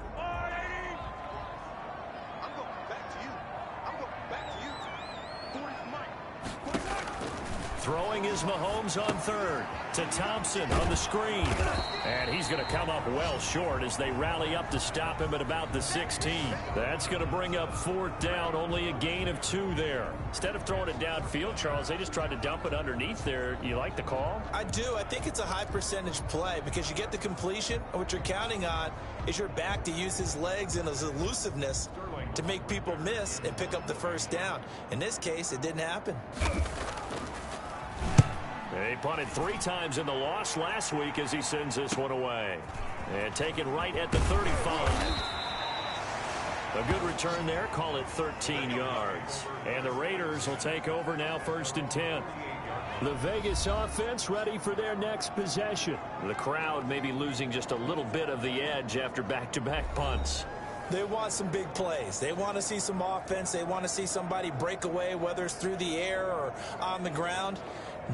Throwing is Mahomes on 3rd to Thompson on the screen. And he's going to come up well short as they rally up to stop him at about the 16. That's going to bring up 4th down, only a gain of 2 there. Instead of throwing it downfield, Charles, they just tried to dump it underneath there. You like the call? I do. I think it's a high percentage play because you get the completion, and what you're counting on is your back to use his legs and his elusiveness to make people miss and pick up the 1st down. In this case, it didn't happen. They punted 3 times in the loss last week as he sends this one away. And taken right at the 35. A good return there. Call it 13 yards. And the Raiders will take over now 1st and 10. The Vegas offense ready for their next possession. The crowd may be losing just a little bit of the edge after back-to-back punts. They want some big plays. They want to see some offense. They want to see somebody break away, whether it's through the air or on the ground.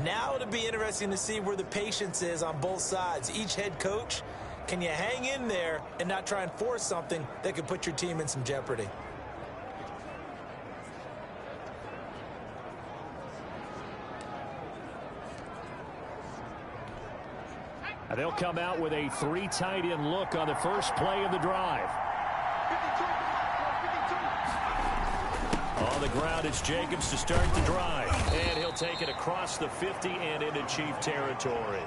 Now it'll be interesting to see where the patience is on both sides. Each head coach, can you hang in there and not try and force something that could put your team in some jeopardy? And they'll come out with a 3 tight end look on the first play of the drive. On the ground, it's Jacobs to start the drive. And he'll take it across the 50 and into Chief territory.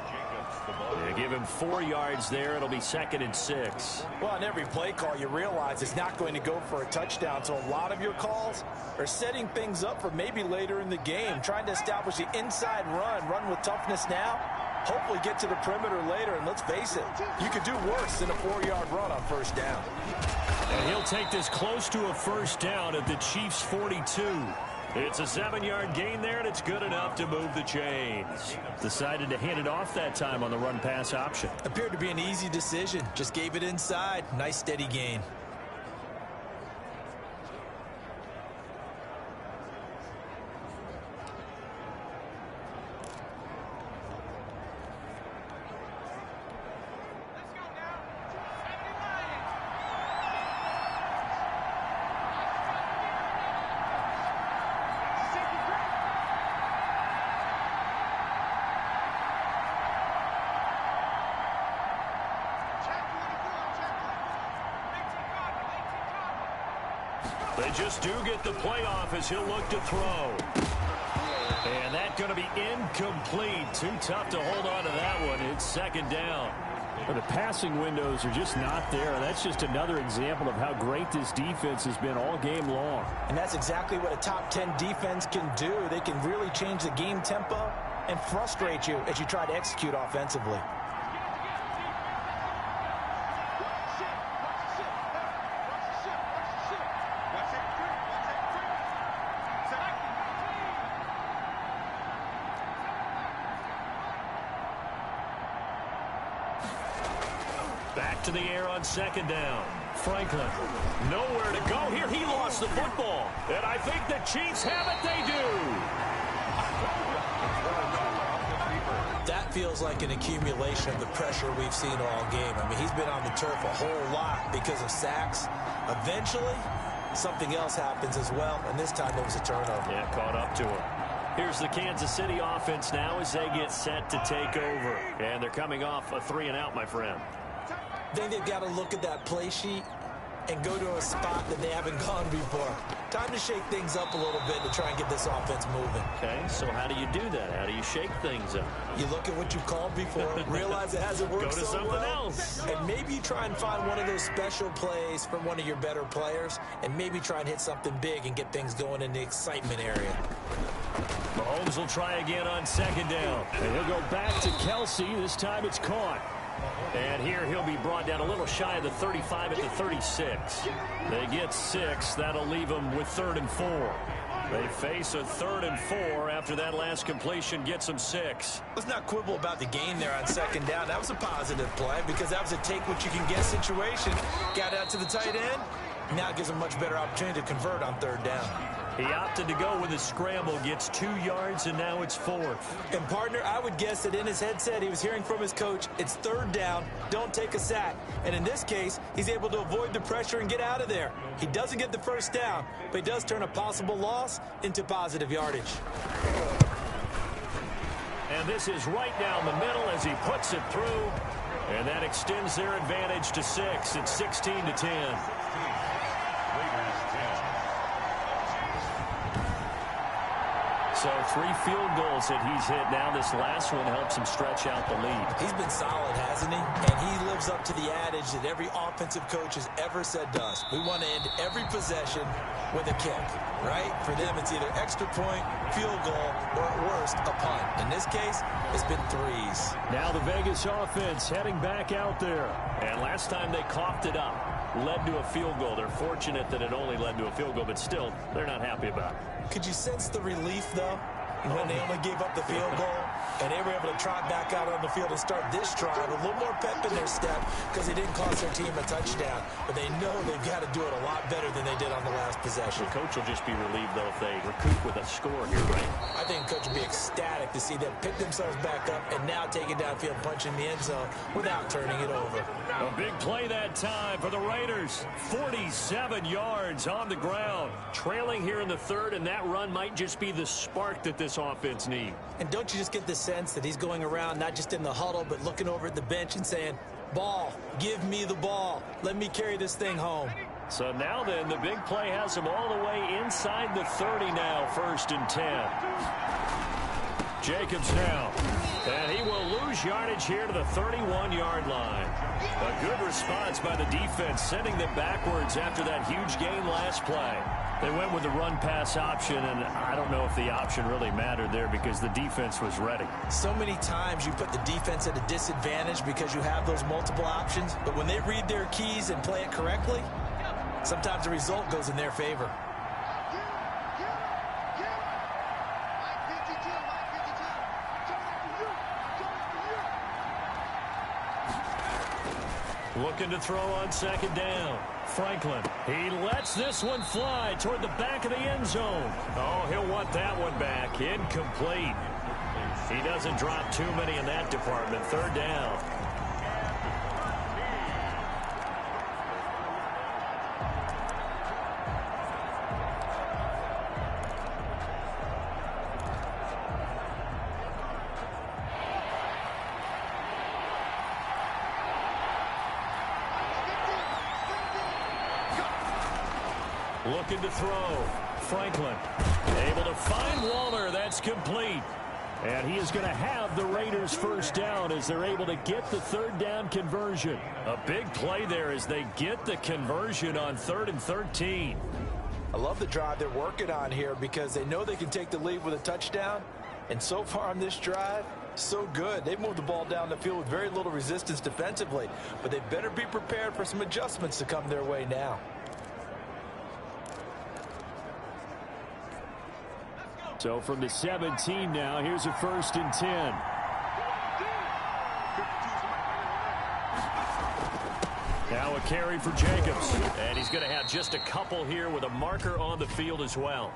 They give him 4 yards there. It'll be 2nd and 6. Well, on every play call, you realize it's not going to go for a touchdown. So a lot of your calls are setting things up for maybe later in the game, trying to establish the inside run with toughness now. Hopefully get to the perimeter later, and let's face it, you could do worse than a 4-yard run on 1st down. And he'll take this close to a 1st down at the Chiefs' 42. It's a 7-yard gain there, and it's good enough to move the chains. Decided to hand it off that time on the run-pass option. Appeared to be an easy decision. Just gave it inside. Nice, steady gain. They just do get the playoff as he'll look to throw. And that's going to be incomplete. Too tough to hold on to that one. It's second down. But the passing windows are just not there. That's just another example of how great this defense has been all game long. And that's exactly what a top 10 defense can do. They can really change the game tempo and frustrate you as you try to execute offensively. Back to the air on second down. Franklin, nowhere to go here. He lost the football. And I think the Chiefs have it. They do. That feels like an accumulation of the pressure we've seen all game. I mean, he's been on the turf a whole lot because of sacks. Eventually, something else happens as well, and this time it was a turnover. Yeah, caught up to him. Here's the Kansas City offense now as they get set to take over. And they're coming off a 3-and-out, my friend. I think they've got to look at that play sheet and go to a spot that they haven't gone before. Time to shake things up a little bit to try and get this offense moving. Okay, so how do you do that? How do you shake things up? You look at what you called before, realize it hasn't worked so well. Go to something else. And maybe you try and find one of those special plays from one of your better players, and maybe try and hit something big and get things going in the excitement area. Mahomes will try again on second down. And he'll go back to Kelsey. This time it's caught. And here he'll be brought down a little shy of the 35 at the 36. They get 6. That'll leave them with 3rd and 4. They face a 3rd and 4 after that last completion gets them 6. Let's not quibble about the gain there on second down. That was a positive play because that was a take-what-you-can-get situation. Got out to the tight end. Now it gives them a much better opportunity to convert on 3rd down. He opted to go with a scramble, gets 2 yards, and now it's 4th. And, partner, I would guess that in his headset he was hearing from his coach, it's 3rd down, don't take a sack. And in this case, he's able to avoid the pressure and get out of there. He doesn't get the first down, but he does turn a possible loss into positive yardage. And this is right down the middle as he puts it through. And that extends their advantage to 6. It's 16-10. So 3 field goals that he's hit now. This last one helps him stretch out the lead. He's been solid, hasn't he? And he lives up to the adage that every offensive coach has ever said to us. We want to end every possession with a kick, right? For them, it's either extra point, field goal, or at worst, a punt. In this case, it's been 3s. Now the Vegas offense heading back out there. And last time they coughed it up, led to a field goal. They're fortunate that it only led to a field goal, but still, they're not happy about it. Could you sense the relief, though, when they only gave up the field goal and they were able to trot back out on the field and start this drive a little more pep in their step because they didn't cost their team a touchdown, but they know they've got to do it a lot better than they did on the last possession. The coach will just be relieved, though, if they recoup with a score here, right? I think the coach will be ecstatic to see them pick themselves back up and now take it downfield, punch in the end zone without turning it over. A big play that time for the Raiders. 47 yards on the ground. Trailing here in the 3rd, and that run might just be the spark that this offense needs. And don't you just get the sense that he's going around not just in the huddle but looking over at the bench and saying, ball, give me the ball. Let me carry this thing home. So now then, the big play has him all the way inside the 30 now, 1st and 10. Jacobs now. And he will lose yardage here to the 31-yard line. A good response by the defense, sending them backwards after that huge gain last play. They went with the run-pass option, and I don't know if the option really mattered there because the defense was ready. So many times you put the defense at a disadvantage because you have those multiple options, but when they read their keys and play it correctly, sometimes the result goes in their favor. Looking to throw on second down. Franklin, he lets this one fly toward the back of the end zone. Oh, he'll want that one back. Incomplete. He doesn't drop too many in that department. 3rd down. Looking to throw. Franklin able to find Waller. That's complete. And he is going to have the Raiders first down as they're able to get the third down conversion. A big play there as they get the conversion on 3rd and 13. I love the drive they're working on here because they know they can take the lead with a touchdown. And so far on this drive, so good. They've moved the ball down the field with very little resistance defensively. But they better be prepared for some adjustments to come their way now. So from the 17 now, here's a 1st and 10. Now a carry for Jacobs. And he's going to have just a couple here with a marker on the field as well.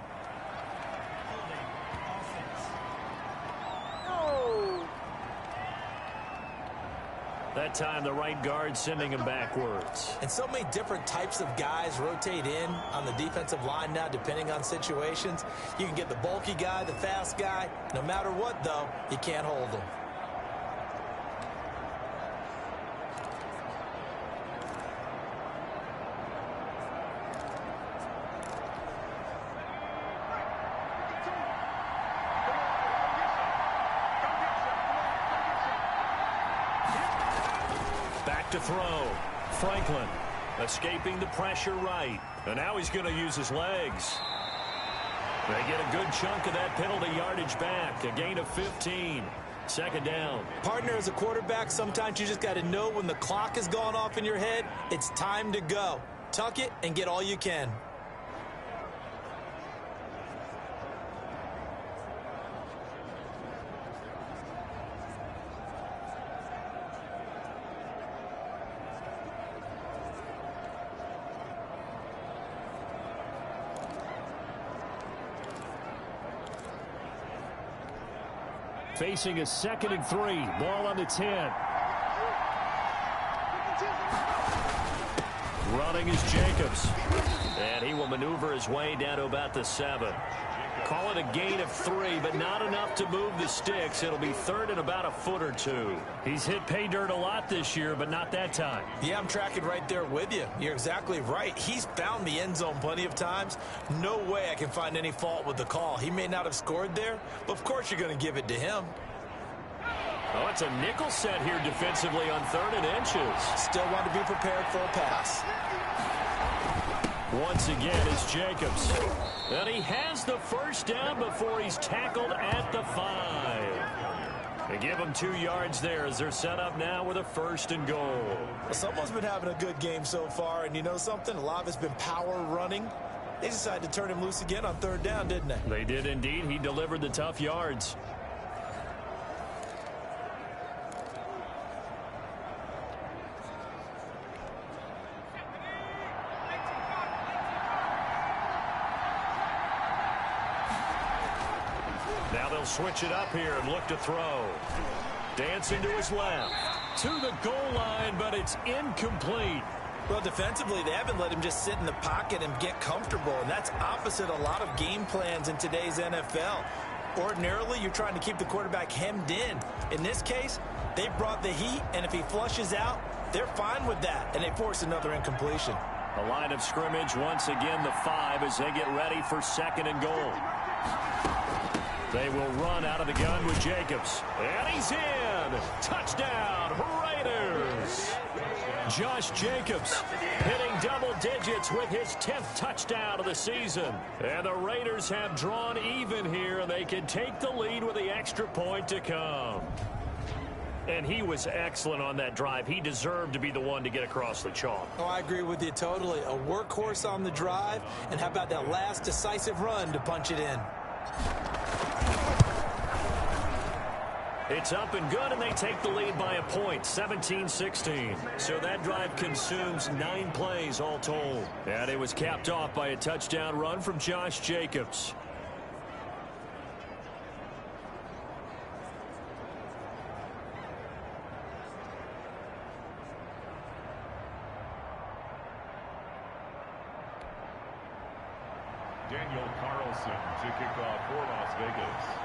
That time the right guard sending him backwards. And so many different types of guys rotate in on the defensive line now depending on situations. You can get the bulky guy, the fast guy. No matter what, though, you can't hold them. To throw. Franklin escaping the pressure right. And now he's going to use his legs. They get a good chunk of that penalty yardage back. A gain of 15. 2nd down. Partner, as a quarterback, sometimes you just got to know when the clock has gone off in your head, it's time to go. Tuck it and get all you can. Facing a 2nd and 3. Ball on the 10. Running is Jacobs. And he will maneuver his way down to about the 7. Call it a gain of 3, but not enough to move the sticks. It'll be 3rd and about a foot or 2. He's hit pay dirt a lot this year, but not that time. Yeah, I'm tracking right there with you. You're exactly right. He's found the end zone plenty of times. No way I can find any fault with the call. He may not have scored there, but of course you're going to give it to him. Oh, it's a nickel set here defensively on 3rd and inches. Still want to be prepared for a pass. Once again, it's Jacobs. And he has the first down before he's tackled at the 5. They give him 2 yards there as they're set up now with a 1st and goal. Well, someone's been having a good game so far, and you know something? A lot of it's been power running. They decided to turn him loose again on 3rd down, didn't they? They did indeed. He delivered the tough yards. Now they'll switch it up here and look to throw. Dancing to his left. To the goal line, but it's incomplete. Well, defensively, they haven't let him just sit in the pocket and get comfortable, and that's opposite a lot of game plans in today's NFL. Ordinarily, you're trying to keep the quarterback hemmed in. In this case, they brought the heat, and if he flushes out, they're fine with that, and they force another incompletion. The line of scrimmage, once again, the 5 as they get ready for 2nd and goal. They will run out of the gun with Jacobs. And he's in! Touchdown, Raiders! Josh Jacobs hitting double digits with his 10th touchdown of the season. And the Raiders have drawn even here, and they can take the lead with the extra point to come. And he was excellent on that drive. He deserved to be the one to get across the chalk. Oh, I agree with you totally. A workhorse on the drive, and how about that last decisive run to punch it in? It's up and good, and they take the lead by a point, 17-16. So that drive consumes 9 plays all told. And it was capped off by a touchdown run from Josh Jacobs. Daniel Carlson to kick off for Las Vegas.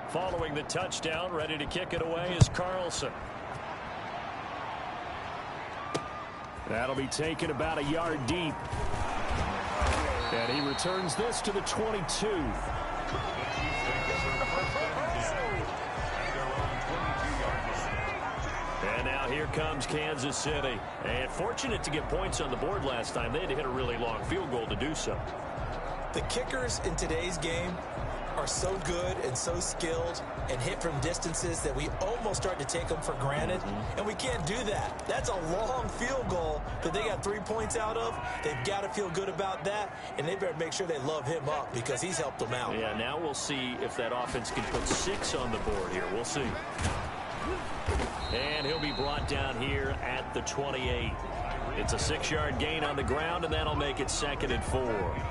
Following the touchdown, ready to kick it away is Carlson. That'll be taken about a yard deep. And he returns this to the 22. And now here comes Kansas City. And fortunate to get points on the board last time. They had to hit a really long field goal to do so. The kickers in today's game are so good and so skilled and hit from distances that we almost start to take them for granted, and we can't do that. That's a long field goal that they got 3 points out of. They've got to feel good about that, and they better make sure they love him up because he's helped them out. Yeah, now we'll see if that offense can put 6 on the board here. We'll see. And he'll be brought down here at the 28. It's a 6-yard gain on the ground, and that'll make it 2nd and 4.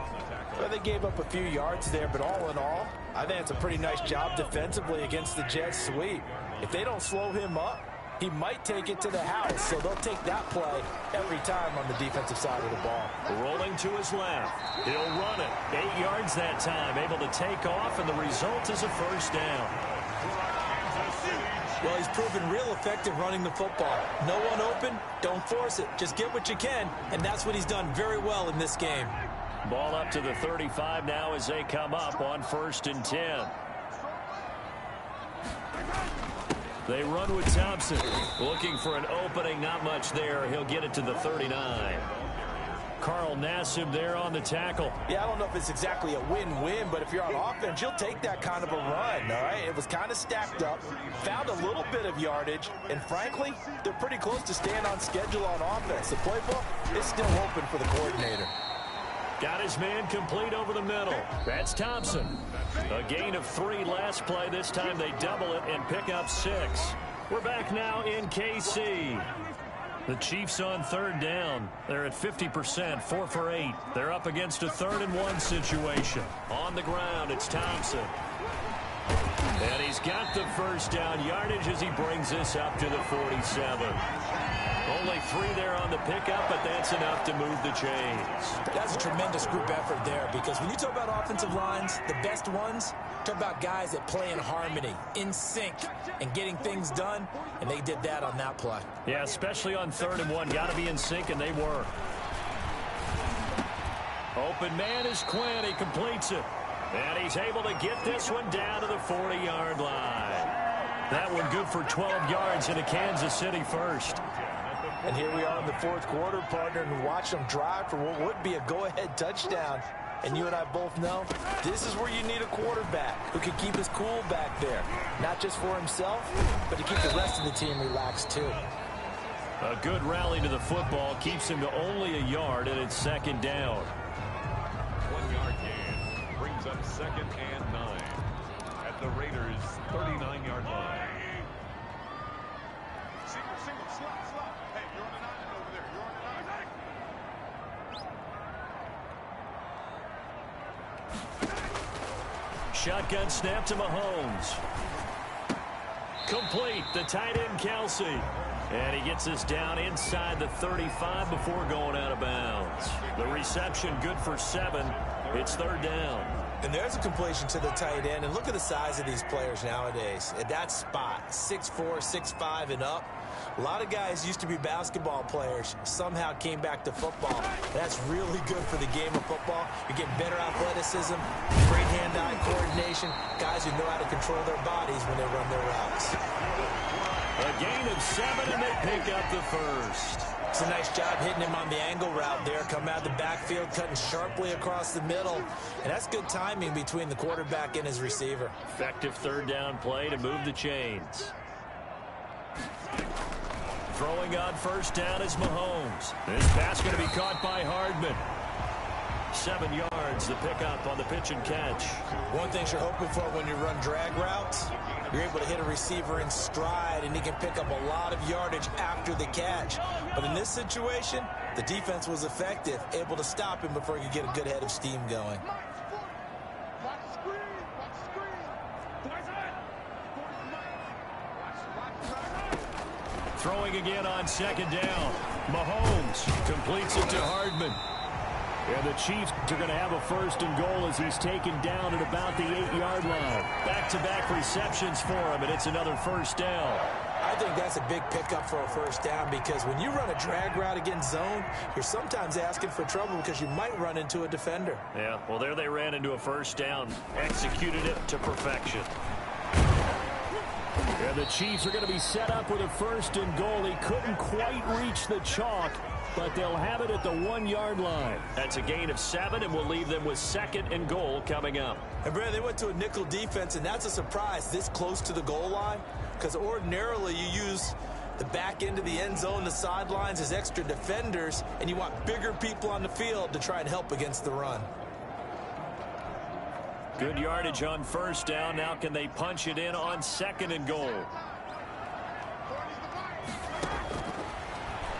Well, they gave up a few yards there, but all in all, I think it's a pretty nice job defensively against the Jets sweep. If they don't slow him up, he might take it to the house, so they'll take that play every time on the defensive side of the ball. Rolling to his left. He'll run it. 8 yards that time, able to take off, and the result is a first down. Well, he's proven real effective running the football. No one open, don't force it. Just get what you can, and that's what he's done very well in this game. Ball up to the 35 now as they come up on 1st and 10. They run with Thompson. Looking for an opening, not much there. He'll get it to the 39. Carl Nassib there on the tackle. Yeah, I don't know if it's exactly a win-win, but if you're on offense, you'll take that kind of a run, all right? It was kind of stacked up, found a little bit of yardage, and frankly, they're pretty close to staying on schedule on offense. The playbook is still open for the coordinator. Got his man complete over the middle. That's Thompson. A gain of 3 last play. This time they double it and pick up 6. We're back now in KC. The Chiefs on 3rd down. They're at 50%, 4 for 8. They're up against a 3rd and 1 situation. On the ground, it's Thompson. And he's got the first down yardage as he brings this up to the 47. Only 3 there on the pickup, but that's enough to move the chains. That's a tremendous group effort there because when you talk about offensive lines, the best ones, talk about guys that play in harmony, in sync, and getting things done, and they did that on that play. Yeah, especially on 3rd and 1. Got to be in sync, and they were. Open man is Quinn. He completes it. And he's able to get this one down to the 40-yard line. That one good for 12 yards in a Kansas City first. And here we are in the 4th quarter, partner, and watch them drive for what would be a go-ahead touchdown. And you and I both know this is where you need a quarterback who can keep his cool back there. Not just for himself, but to keep the rest of the team relaxed too. A good rally to the football keeps him to only a yard, and it's 2nd down. 1-yard gain brings up 2nd and 9 at the Raiders' 39-yard line. Single, slot. Hey, you're on the 9 over there. You're on the 9. Shotgun snap to Mahomes. Complete. The tight end, Kelsey. And he gets this down inside the 35 before going out of bounds. The reception good for 7. It's 3rd down. And there's a completion to the tight end. And look at the size of these players nowadays. At that spot, 6'4", 6'5", and up. A lot of guys used to be basketball players, somehow came back to football. That's really good for the game of football. You're getting better athleticism, great hand-eye coordination, guys who know how to control their bodies when they run their routes. A gain of 7, and they pick up the first. It's a nice job hitting him on the angle route there, coming out of the backfield, cutting sharply across the middle. And that's good timing between the quarterback and his receiver. Effective 3rd down play to move the chains. Throwing on 1st down is Mahomes. This pass going to be caught by Hardman. 7 yards, the pickup on the pitch and catch. One thing you're hoping for when you run drag routes, you're able to hit a receiver in stride, and he can pick up a lot of yardage after the catch. But in this situation, the defense was effective, able to stop him before he could get a good head of steam going. Throwing again on 2nd down. Mahomes completes it to Hardman. And the Chiefs are going to have a first and goal as he's taken down at about the 8-yard line. Back-to-back receptions for him, and it's another first down. I think that's a big pickup for a first down because when you run a drag route against zone, you're sometimes asking for trouble because you might run into a defender. Yeah, well, there they ran into a first down. Executed it to perfection. And the Chiefs are going to be set up with a first and goal. He couldn't quite reach the chalk, but they'll have it at the 1-yard line. That's a gain of 7, and we'll leave them with second and goal coming up. And, Brad, they went to a nickel defense, and that's a surprise this close to the goal line because ordinarily you use the back end of the end zone, the sidelines as extra defenders, and you want bigger people on the field to try and help against the run. Good yardage on first down. Now can they punch it in on second and goal?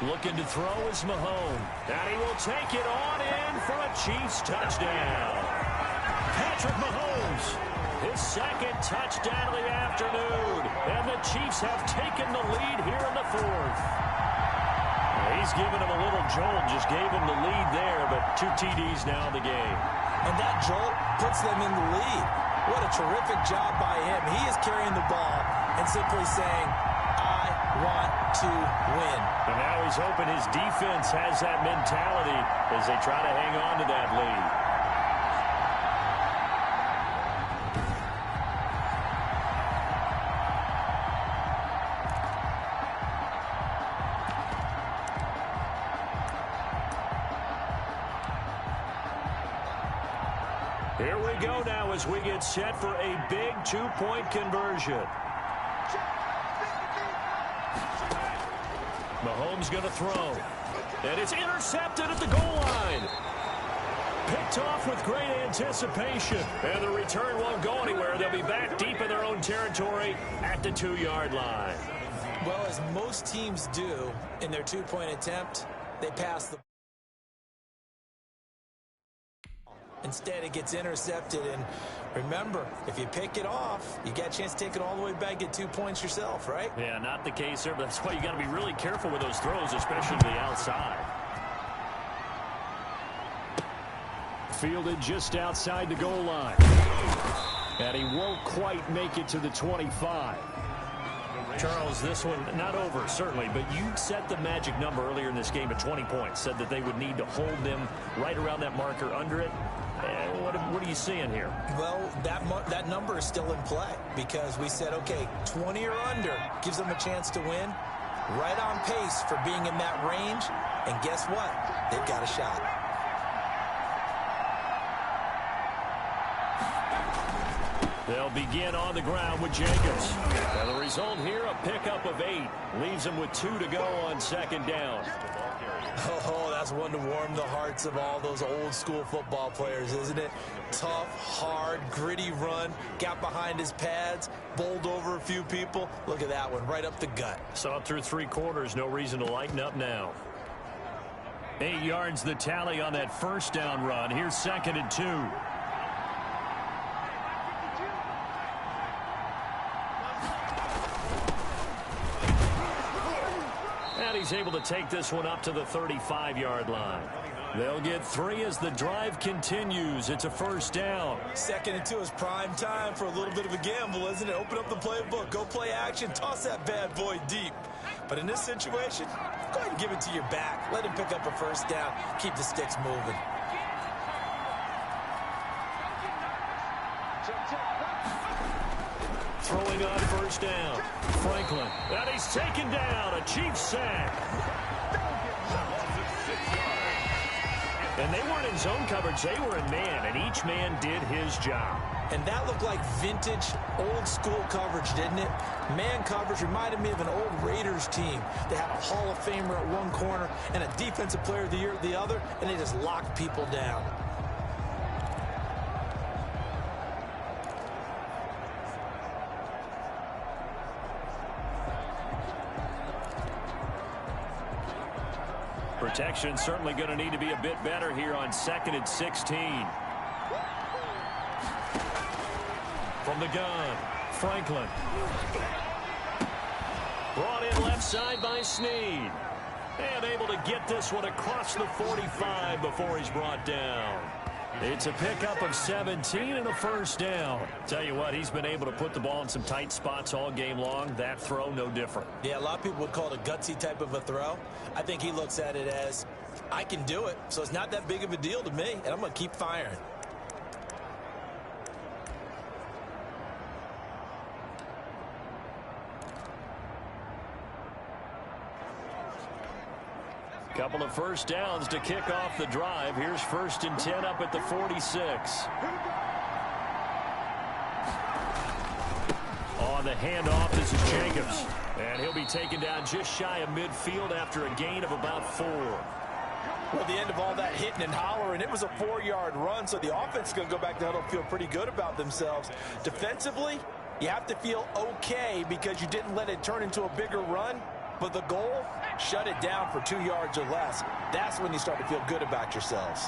Looking to throw is Mahomes. And he will take it on in for a Chiefs touchdown. Patrick Mahomes, his second touchdown of the afternoon. And the Chiefs have taken the lead here in the fourth. He's given him a little jolt, just gave him the lead there, but 2 TDs now in the game. And that jolt puts them in the lead. What a terrific job by him. He is carrying the ball and simply saying, I want to win. And now he's hoping his defense has that mentality as they try to hang on to that lead. Here we go now as we get set for a big 2-point conversion. Mahomes going to throw. And it's intercepted at the goal line. Picked off with great anticipation. And the return won't go anywhere. They'll be back deep in their own territory at the 2-yard line. Well, as most teams do in their 2-point attempt, they pass the Instead, it gets intercepted, and remember, if you pick it off, you get a chance to take it all the way back, get 2 points yourself, right? Yeah, not the case there, but that's why you got to be really careful with those throws, especially to the outside. Fielded just outside the goal line. And he won't quite make it to the 25. Charles, this one not over, certainly, but you set the magic number earlier in this game at 20 points, said that they would need to hold them right around that marker under it. What are you seeing here? Well, that number is still in play because we said, okay, 20 or under gives them a chance to win. Right on pace for being in that range. And guess what? They've got a shot. They'll begin on the ground with Jacobs. And the result here, a pickup of 8. Leaves them with 2 to go on second down. Oh, that's one to warm the hearts of all those old school football players, isn't it? Tough, hard, gritty run. Got behind his pads, bowled over a few people. Look at that one, right up the gut. Saw it through 3 quarters. No reason to lighten up now. 8 yards the tally on that first down run. Here's second and 2. He's able to take this one up to the 35-yard line. They'll get 3 as the drive continues. It's a first down. Second and 2 is prime time for a little bit of a gamble, isn't it? Open up the playbook, go play action, toss that bad boy deep. But in this situation, go ahead and give it to your back. Let him pick up a first down. Keep the sticks moving. Throwing on first down. Franklin. And he's taken down. A Chiefs sack. And they weren't in zone coverage. They were in man, and each man did his job. And that looked like vintage, old-school coverage, didn't it? Man coverage reminded me of an old Raiders team. They had a Hall of Famer at one corner and a Defensive Player of the Year at the other, and they just locked people down. Protection certainly going to need to be a bit better here on second and 16. From the gun, Franklin. Brought in left side by Snead. And able to get this one across the 45 before he's brought down. It's a pickup of 17 and a first down. Tell you what, he's been able to put the ball in some tight spots all game long. That throw, no different. Yeah, a lot of people would call it a gutsy type of a throw. I think he looks at it as, I can do it, so it's not that big of a deal to me, and I'm going to keep firing. Couple of first downs to kick off the drive. Here's 1st and 10 up at the 46. On the handoff, this is Jacobs. And he'll be taken down just shy of midfield after a gain of about 4. Well, at the end of all that hitting and hollering, it was a 4-yard run, so the offense is going to go back to huddle and feel pretty good about themselves. Defensively, you have to feel okay because you didn't let it turn into a bigger run. But the goal, shut it down for 2 yards or less. That's when you start to feel good about yourselves.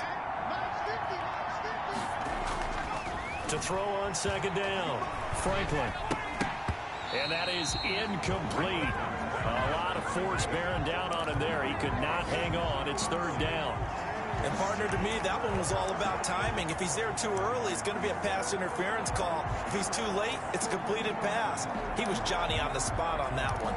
To throw on 2nd down, Franklin. And that is incomplete. A lot of force bearing down on him there. He could not hang on. It's 3rd down. And, partner, to me, that one was all about timing. If he's there too early, it's going to be a pass interference call. If he's too late, it's a completed pass. He was Johnny on the spot on that one.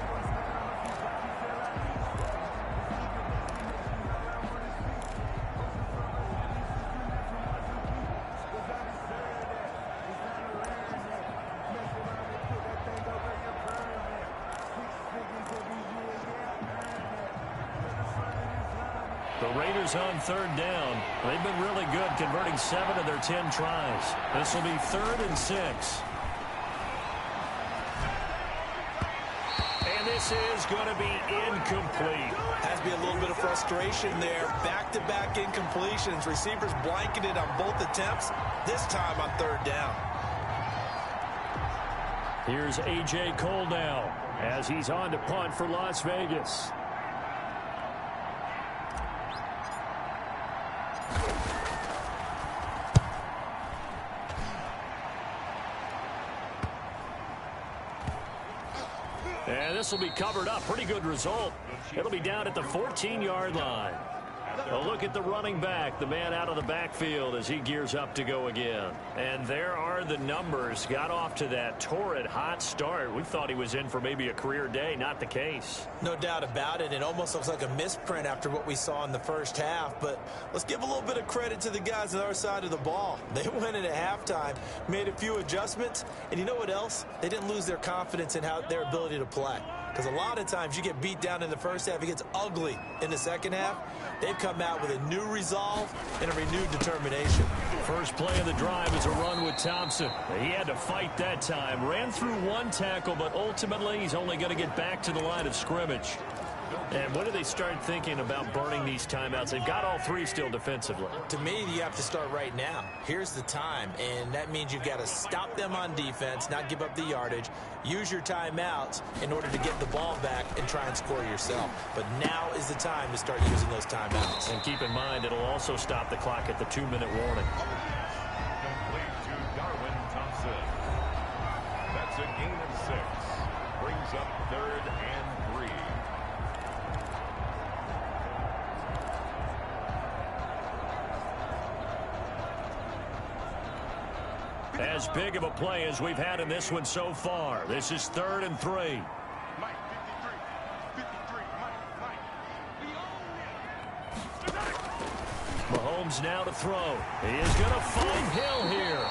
The Raiders on 3rd down. They've been really good, converting 7 of their 10 tries. This will be 3rd and 6. And this is going to be incomplete. Has to be a little bit of frustration there. Back-to-back incompletions. Receivers blanketed on both attempts. This time on 3rd down. Here's A.J. Cole now as he's on to punt for Las Vegas. And this will be covered up. Pretty good result. It'll be down at the 14-yard line. A look at the running back, the man out of the backfield as he gears up to go again. And there are the numbers. Got off to that torrid hot start. We thought he was in for maybe a career day. Not the case. No doubt about it. It almost looks like a misprint after what we saw in the first half. But let's give a little bit of credit to the guys on our side of the ball. They went in at halftime, made a few adjustments. And you know what else? They didn't lose their confidence in their ability to play. Because a lot of times you get beat down in the first half. It gets ugly in the second half. They've come out with a new resolve and a renewed determination. First play of the drive is a run with Thompson. He had to fight that time. Ran through 1 tackle, but ultimately he's only going to get back to the line of scrimmage. And when do they start thinking about burning these timeouts? They've got all 3 still defensively. To me, you have to start right now. Here's the time, and that means you've got to stop them on defense, not give up the yardage, use your timeouts in order to get the ball back and try and score yourself. But now is the time to start using those timeouts. And keep in mind, it'll also stop the clock at the 2-minute warning. Complete to Darwin Thompson. That's a gain of 6. Brings up 3rd and 3. As big of a play as we've had in this one so far. This is 3rd and 3. Mahomes now to throw. He is going to find Hill here.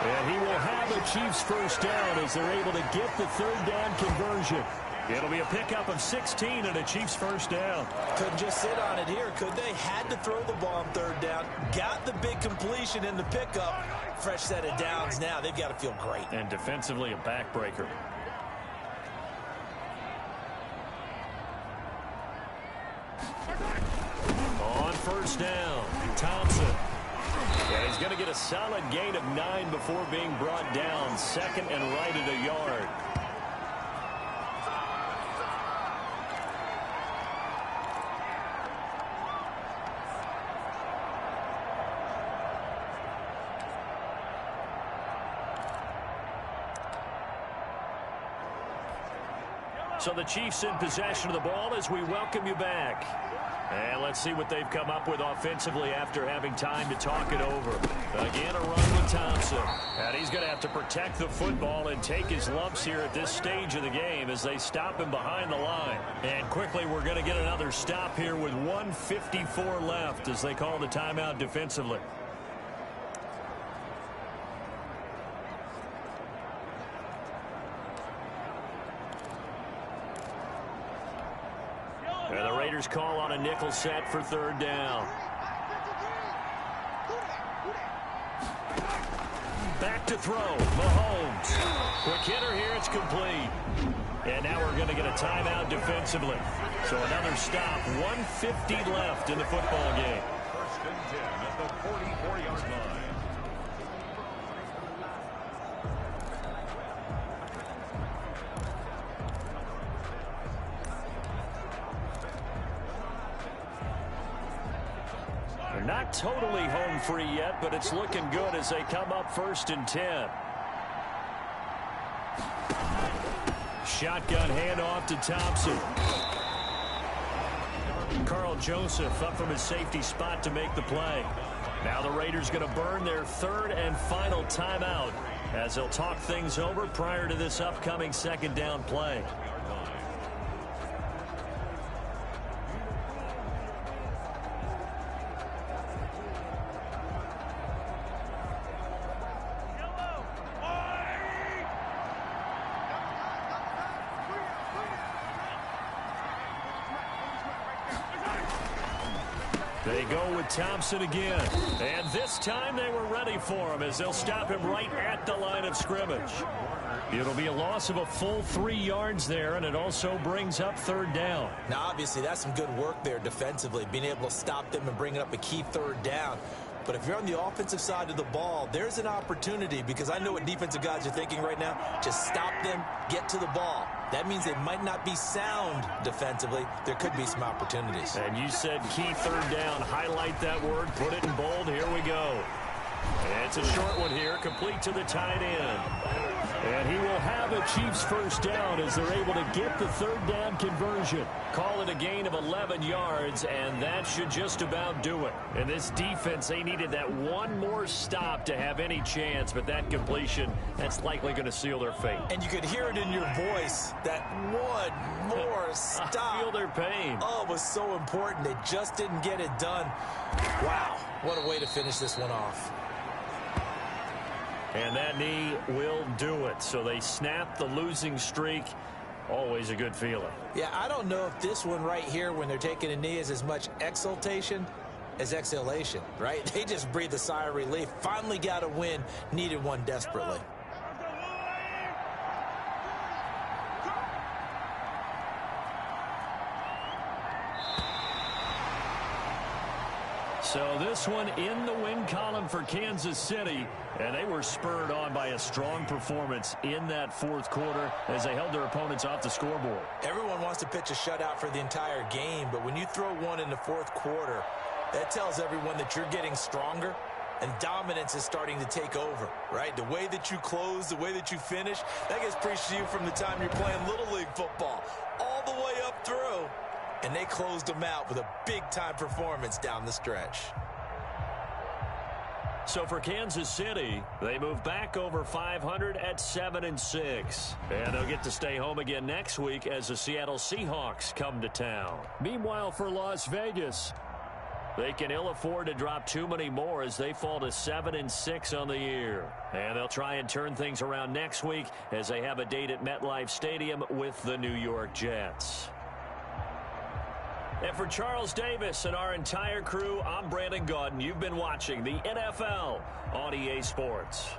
And he will have the Chiefs first down as they're able to get the 3rd down conversion. It'll be a pickup of 16 and a Chiefs first down. Couldn't just sit on it here, could they? Had to throw the ball on 3rd down. Got the big completion in the pickup. Fresh set of downs now. They've got to feel great. And defensively, a backbreaker. On 1st down, Thompson. And he's going to get a solid gain of 9 before being brought down. 2nd and right at a yard. So the Chiefs in possession of the ball as we welcome you back. And let's see what they've come up with offensively after having time to talk it over. Again, a run with Thompson. And he's going to have to protect the football and take his lumps here at this stage of the game as they stop him behind the line. And quickly, we're going to get another stop here with 1:54 left as they call the timeout defensively. And the Raiders call on a nickel set for third down. Back to throw. Mahomes. Quick hitter here. It's complete. And now we're going to get a timeout defensively. So another stop. 1:50 left in the football game. First and 10 at the 44-yard line. They're not totally home free yet, but it's looking good as they come up first and 10. Shotgun handoff to Thompson. Carl Joseph up from his safety spot to make the play. Now the Raiders going to burn their third and final timeout as they'll talk things over prior to this upcoming second down play. They go with Thompson again. And this time they were ready for him as they'll stop him right at the line of scrimmage. It'll be a loss of a full 3 yards there, and it also brings up third down. Now, obviously, that's some good work there defensively, being able to stop them and bring up a key third down. But if you're on the offensive side of the ball, there's an opportunity, because I know what defensive guys are thinking right now. Just stop them, get to the ball. That means they might not be sound defensively. There could be some opportunities. And you said key third down. Highlight that word. Put it in bold. Here we go. And it's a short one here, complete to the tight end. And he will have a Chiefs first down as they're able to get the third down conversion. Call it a gain of 11 yards, and that should just about do it. In this defense, they needed that one more stop to have any chance, but that completion, that's likely going to seal their fate. And you could hear it in your voice, that one more stop. I feel their pain. Oh, it was so important. They just didn't get it done. Wow, what a way to finish this one off. And that knee will do it. So they snap the losing streak. Always a good feeling. Yeah, I don't know if this one right here, when they're taking a knee, is as much exultation as exhalation, right? They just breathe a sigh of relief. Finally got a win. Needed one desperately. So this one in the win column for Kansas City, and they were spurred on by a strong performance in that fourth quarter as they held their opponents off the scoreboard. Everyone wants to pitch a shutout for the entire game, but when you throw one in the fourth quarter, that tells everyone that you're getting stronger and dominance is starting to take over, right? The way that you close, the way that you finish, that gets preached to you from the time you're playing Little League football all the way up through. And they closed them out with a big-time performance down the stretch. So for Kansas City, they move back over 500 at 7-6. And they'll get to stay home again next week as the Seattle Seahawks come to town. Meanwhile, for Las Vegas, they can ill afford to drop too many more as they fall to 7-6 on the year. And they'll try and turn things around next week as they have a date at MetLife Stadium with the New York Jets. And for Charles Davis and our entire crew, I'm Brandon Gaudin. You've been watching the NFL on EA Sports.